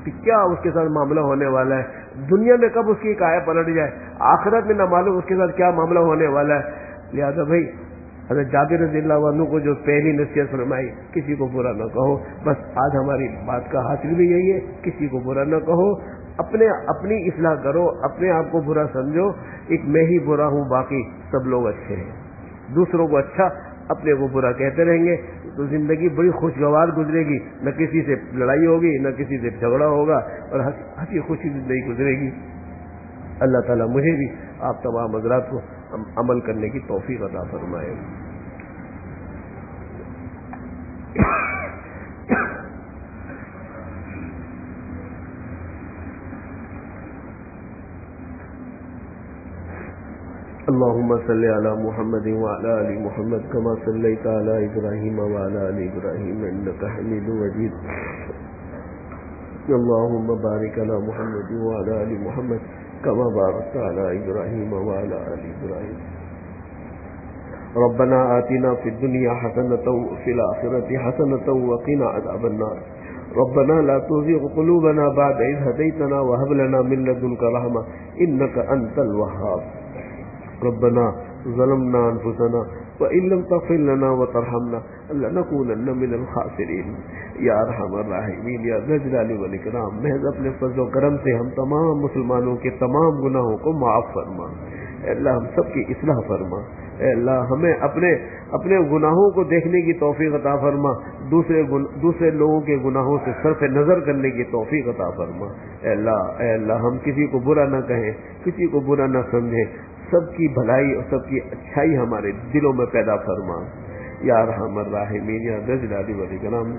کہ کیا اس کے ساتھ معاملہ ہونے والا ہے. دنیا میں کب اس کی کایا پلٹ جائے، آخرت میں نہ معلوم اس کے ساتھ کیا معاملہ ہونے والا ہے. لہٰذا بھائی حضرت جابر رضی اللہ عنہ کو جو پہلی نصیحت فرمائی، کسی کو برا نہ کہو. بس آج ہماری بات کا حاصل بھی یہی ہے، کسی کو برا نہ کہو، اپنی اصلاح کرو، اپنے آپ کو برا سمجھو. ایک میں ہی برا ہوں، باقی سب لوگ اچھے ہیں. دوسروں کو اچھا، اپنے کو برا کہتے رہیں گے تو زندگی بڑی خوشگوار گزرے گی. نہ کسی سے لڑائی ہوگی، نہ کسی سے جھگڑا ہوگا، اور ہنسی خوشی زندگی گزرے گی. اللہ تعالیٰ مجھے بھی آپ تمام حضرات کو عمل کرنے کی توفیق عطا فرمائے. اللهم صل على محمد وعلى آل محمد كما صليت على إبراهيم وعلى آل إبراهيم إنك حميد مجيد. اللهم بارك على محمد وعلى آل محمد كما باركت على إبراهيم وعلى آل إبراهيم. ربنا آتنا في الدنيا حسنة وفي الآخرة حسنة وقنا عذاب النار. ربنا لا تزغ قلوبنا بعد إذ هديتنا وهب لنا من لدنك رحمة إنك أنت الوهاب. ربنا ظلمنا أنفسنا وإن لم تغفر لنا وترحمنا لنكونن من الخاسرين. یا ارحم الراحمین یا ذا الجلال والاکرام، محض اپنے فضل و کرم سے ہم تمام مسلمانوں کے تمام گناہوں کو معاف فرما. اے اللہ ہم سب کی اصلاح فرما. اے اللہ ہمیں اپنے گناہوں کو دیکھنے کی توفیق عطا فرما، دوسرے لوگوں کے گناہوں سے صرف نظر کرنے کی توفیق عطا فرما. اے اللہ ہم کسی کو برا نہ کہیں، کسی کو برا نہ سمجھیں، سب کی بھلائی اور سب کی اچھائی ہمارے دلوں میں پیدا فرما. یا ارحم الراحمین یا ذا الجلال والاکرام،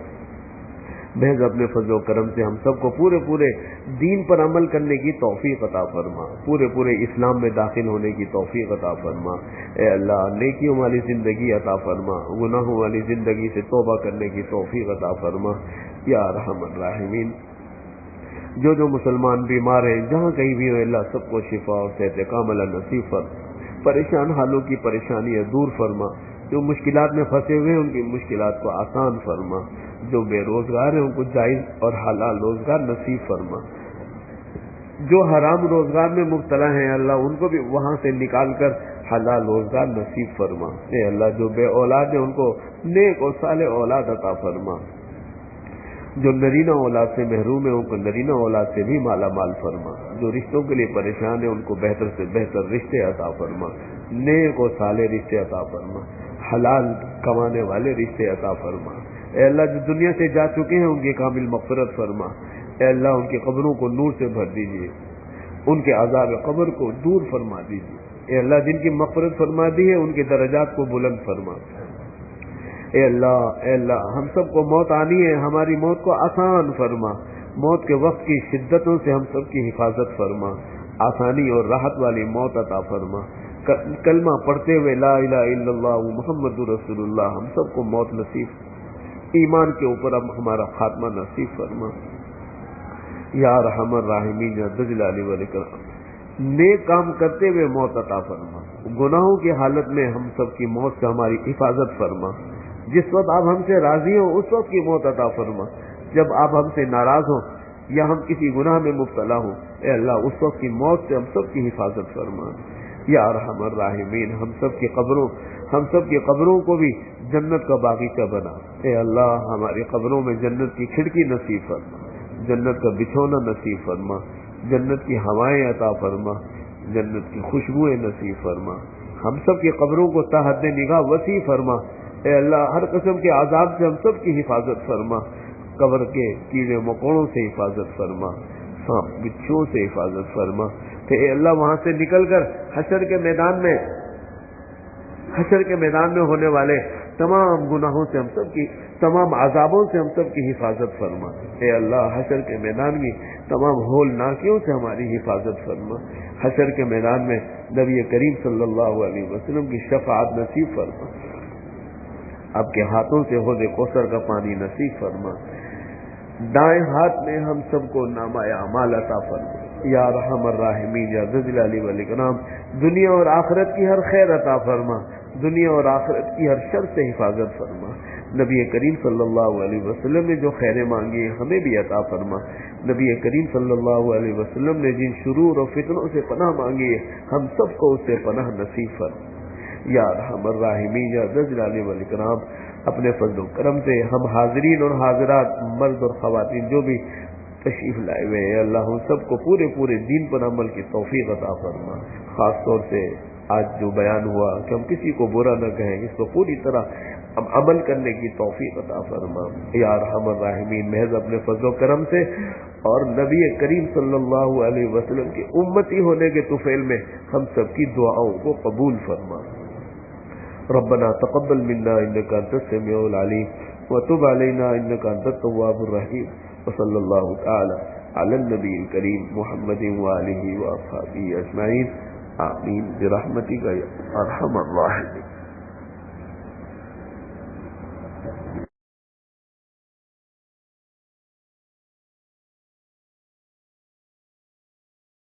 محض اپنے فضل و کرم سے ہم سب کو پورے دین پر عمل کرنے کی توفیق عطا فرما، پورے اسلام میں داخل ہونے کی توفیق عطا فرما. اے اللہ نیکیوں والی زندگی عطا فرما، گناہوں والی زندگی سے توبہ کرنے کی توفیق عطا فرما. یا ارحم الراحمین، جو مسلمان بیمار ہیں جہاں کہیں بھی ہو اللہ سب کو شفا اور صحت کاملہ نصیب فرما. پریشان حالوں کی پریشانیاں دور فرما، جو مشکلات میں پھنسے ہوئے ہیں ان کی مشکلات کو آسان فرما، جو بے روزگار ہیں ان کو جائز اور حلال روزگار نصیب فرما، جو حرام روزگار میں مبتلا ہیں اللہ ان کو بھی وہاں سے نکال کر حلال روزگار نصیب فرما. اے اللہ جو بے اولاد ہیں ان کو نیک اور صالح اولاد عطا فرما، جو نرینہ اولاد سے محروم ہیں ان کو نرینہ اولاد سے بھی مالا مال فرما، جو رشتوں کے لیے پریشان ہیں ان کو بہتر سے بہتر رشتے عطا فرما، نیک اور صالح رشتے عطا فرما، حلال کمانے والے رشتے عطا فرما. اے اللہ جو دنیا سے جا چکے ہیں ان کی کامل مغفرت فرما. اے اللہ ان کی قبروں کو نور سے بھر دیجیے، ان کے عذاب قبر کو دور فرما دیجیے. اے اللہ جن کی مغفرت فرما دی ہے ان کے درجات کو بلند فرما. اے اللہ ہم سب کو موت آنی ہے، ہماری موت کو آسان فرما. موت کے وقت کی شدتوں سے ہم سب کی حفاظت فرما، آسانی اور راحت والی موت عطا فرما. کلمہ پڑھتے ہوئے لا الہ الا اللہ محمد رسول اللہ ہم سب کو موت نصیب، ایمان کے اوپر اب ہمارا خاتمہ نصیب فرما. یا ارحم الراحمین یا ذا الجلال والاکرام، نیک کام کرتے ہوئے موت عطا فرما، گناہوں کی حالت میں ہم سب کی موت سے ہماری حفاظت فرما. جس وقت آپ ہم سے راضی ہوں اس وقت کی موت عطا فرما، جب آپ ہم سے ناراض ہوں یا ہم کسی گناہ میں مبتلا ہوں اے اللہ اس وقت کی موت سے ہم سب کی حفاظت فرما. یا ارحم الراحمین ہم سب کی قبروں کو بھی جنت کا باغیچہ بنا. اے اللہ ہماری قبروں میں جنت کی کھڑکی نصیب فرما، جنت کا بچھونا نصیب فرما، جنت کی ہوائیں عطا فرما، جنت کی خوشبوئیں نصیب فرما. ہم سب کی قبروں کو تا حد نگاہ وسیع فرما. اے اللہ ہر قسم کے عذاب سے ہم سب کی حفاظت فرما، قبر کے کیڑے مکوڑوں سے حفاظت فرما، سانپ بچھوؤں سے حفاظت فرما. کہ اے اللہ وہاں سے نکل کر حشر کے میدان میں ہونے والے تمام گناہوں سے ہم سب کی، تمام عذابوں سے ہم سب کی حفاظت فرما. اے اللہ حشر کے میدان کی تمام ہولناکیوں سے ہماری حفاظت فرما. حشر کے میدان میں نبی کریم صلی اللہ علیہ وسلم کی شفاعت نصیب فرما. آپ کے ہاتھوں سے حوض کوثر کا پانی نصیب فرما. دائیں ہاتھ میں ہم سب کو نامہ اعمال عطا فرما. یا ارحم الراحمین یا ذا الجلال والاکرام، دنیا اور آخرت کی ہر خیر عطا فرما، دنیا اور آخرت کی ہر شر سے حفاظت فرما. نبی کریم صلی اللہ علیہ وسلم نے جو خیریں مانگی ہمیں بھی عطا فرما. نبی کریم صلی اللہ علیہ وسلم نے جن شرور اور فتنوں سے پناہ مانگی ہے ہم سب کو اس سے پناہ نصیب فرما. یا ارحم الراحمین یا ذا الجلال والاکرام، اپنے فضل و کرم سے ہم حاضرین اور حاضرات مرد اور خواتین جو بھی تشریف لائے ہوئے ہیں اللہ ہم سب کو پورے دین پر عمل کی توفیق عطا فرما. خاص طور سے آج جو بیان ہوا کہ ہم کسی کو برا نہ کہیں، اس کو پوری طرح ہم عمل کرنے کی توفیق عطا فرما. یا ارحم الراحمین محض اپنے فضل و کرم سے اور نبی کریم صلی اللہ علیہ وسلم کی امتی ہونے کے طفیل میں ہم سب کی دعاؤں کو قبول فرما. ربنا تقبل منا انك انت السميع العليم وتب علينا انك انت التواب الرحيم وصلى الله تعالى على النبي الكريم محمد وآله وأصحابه أجمعين آمين برحمتك يا أرحم الراحمين.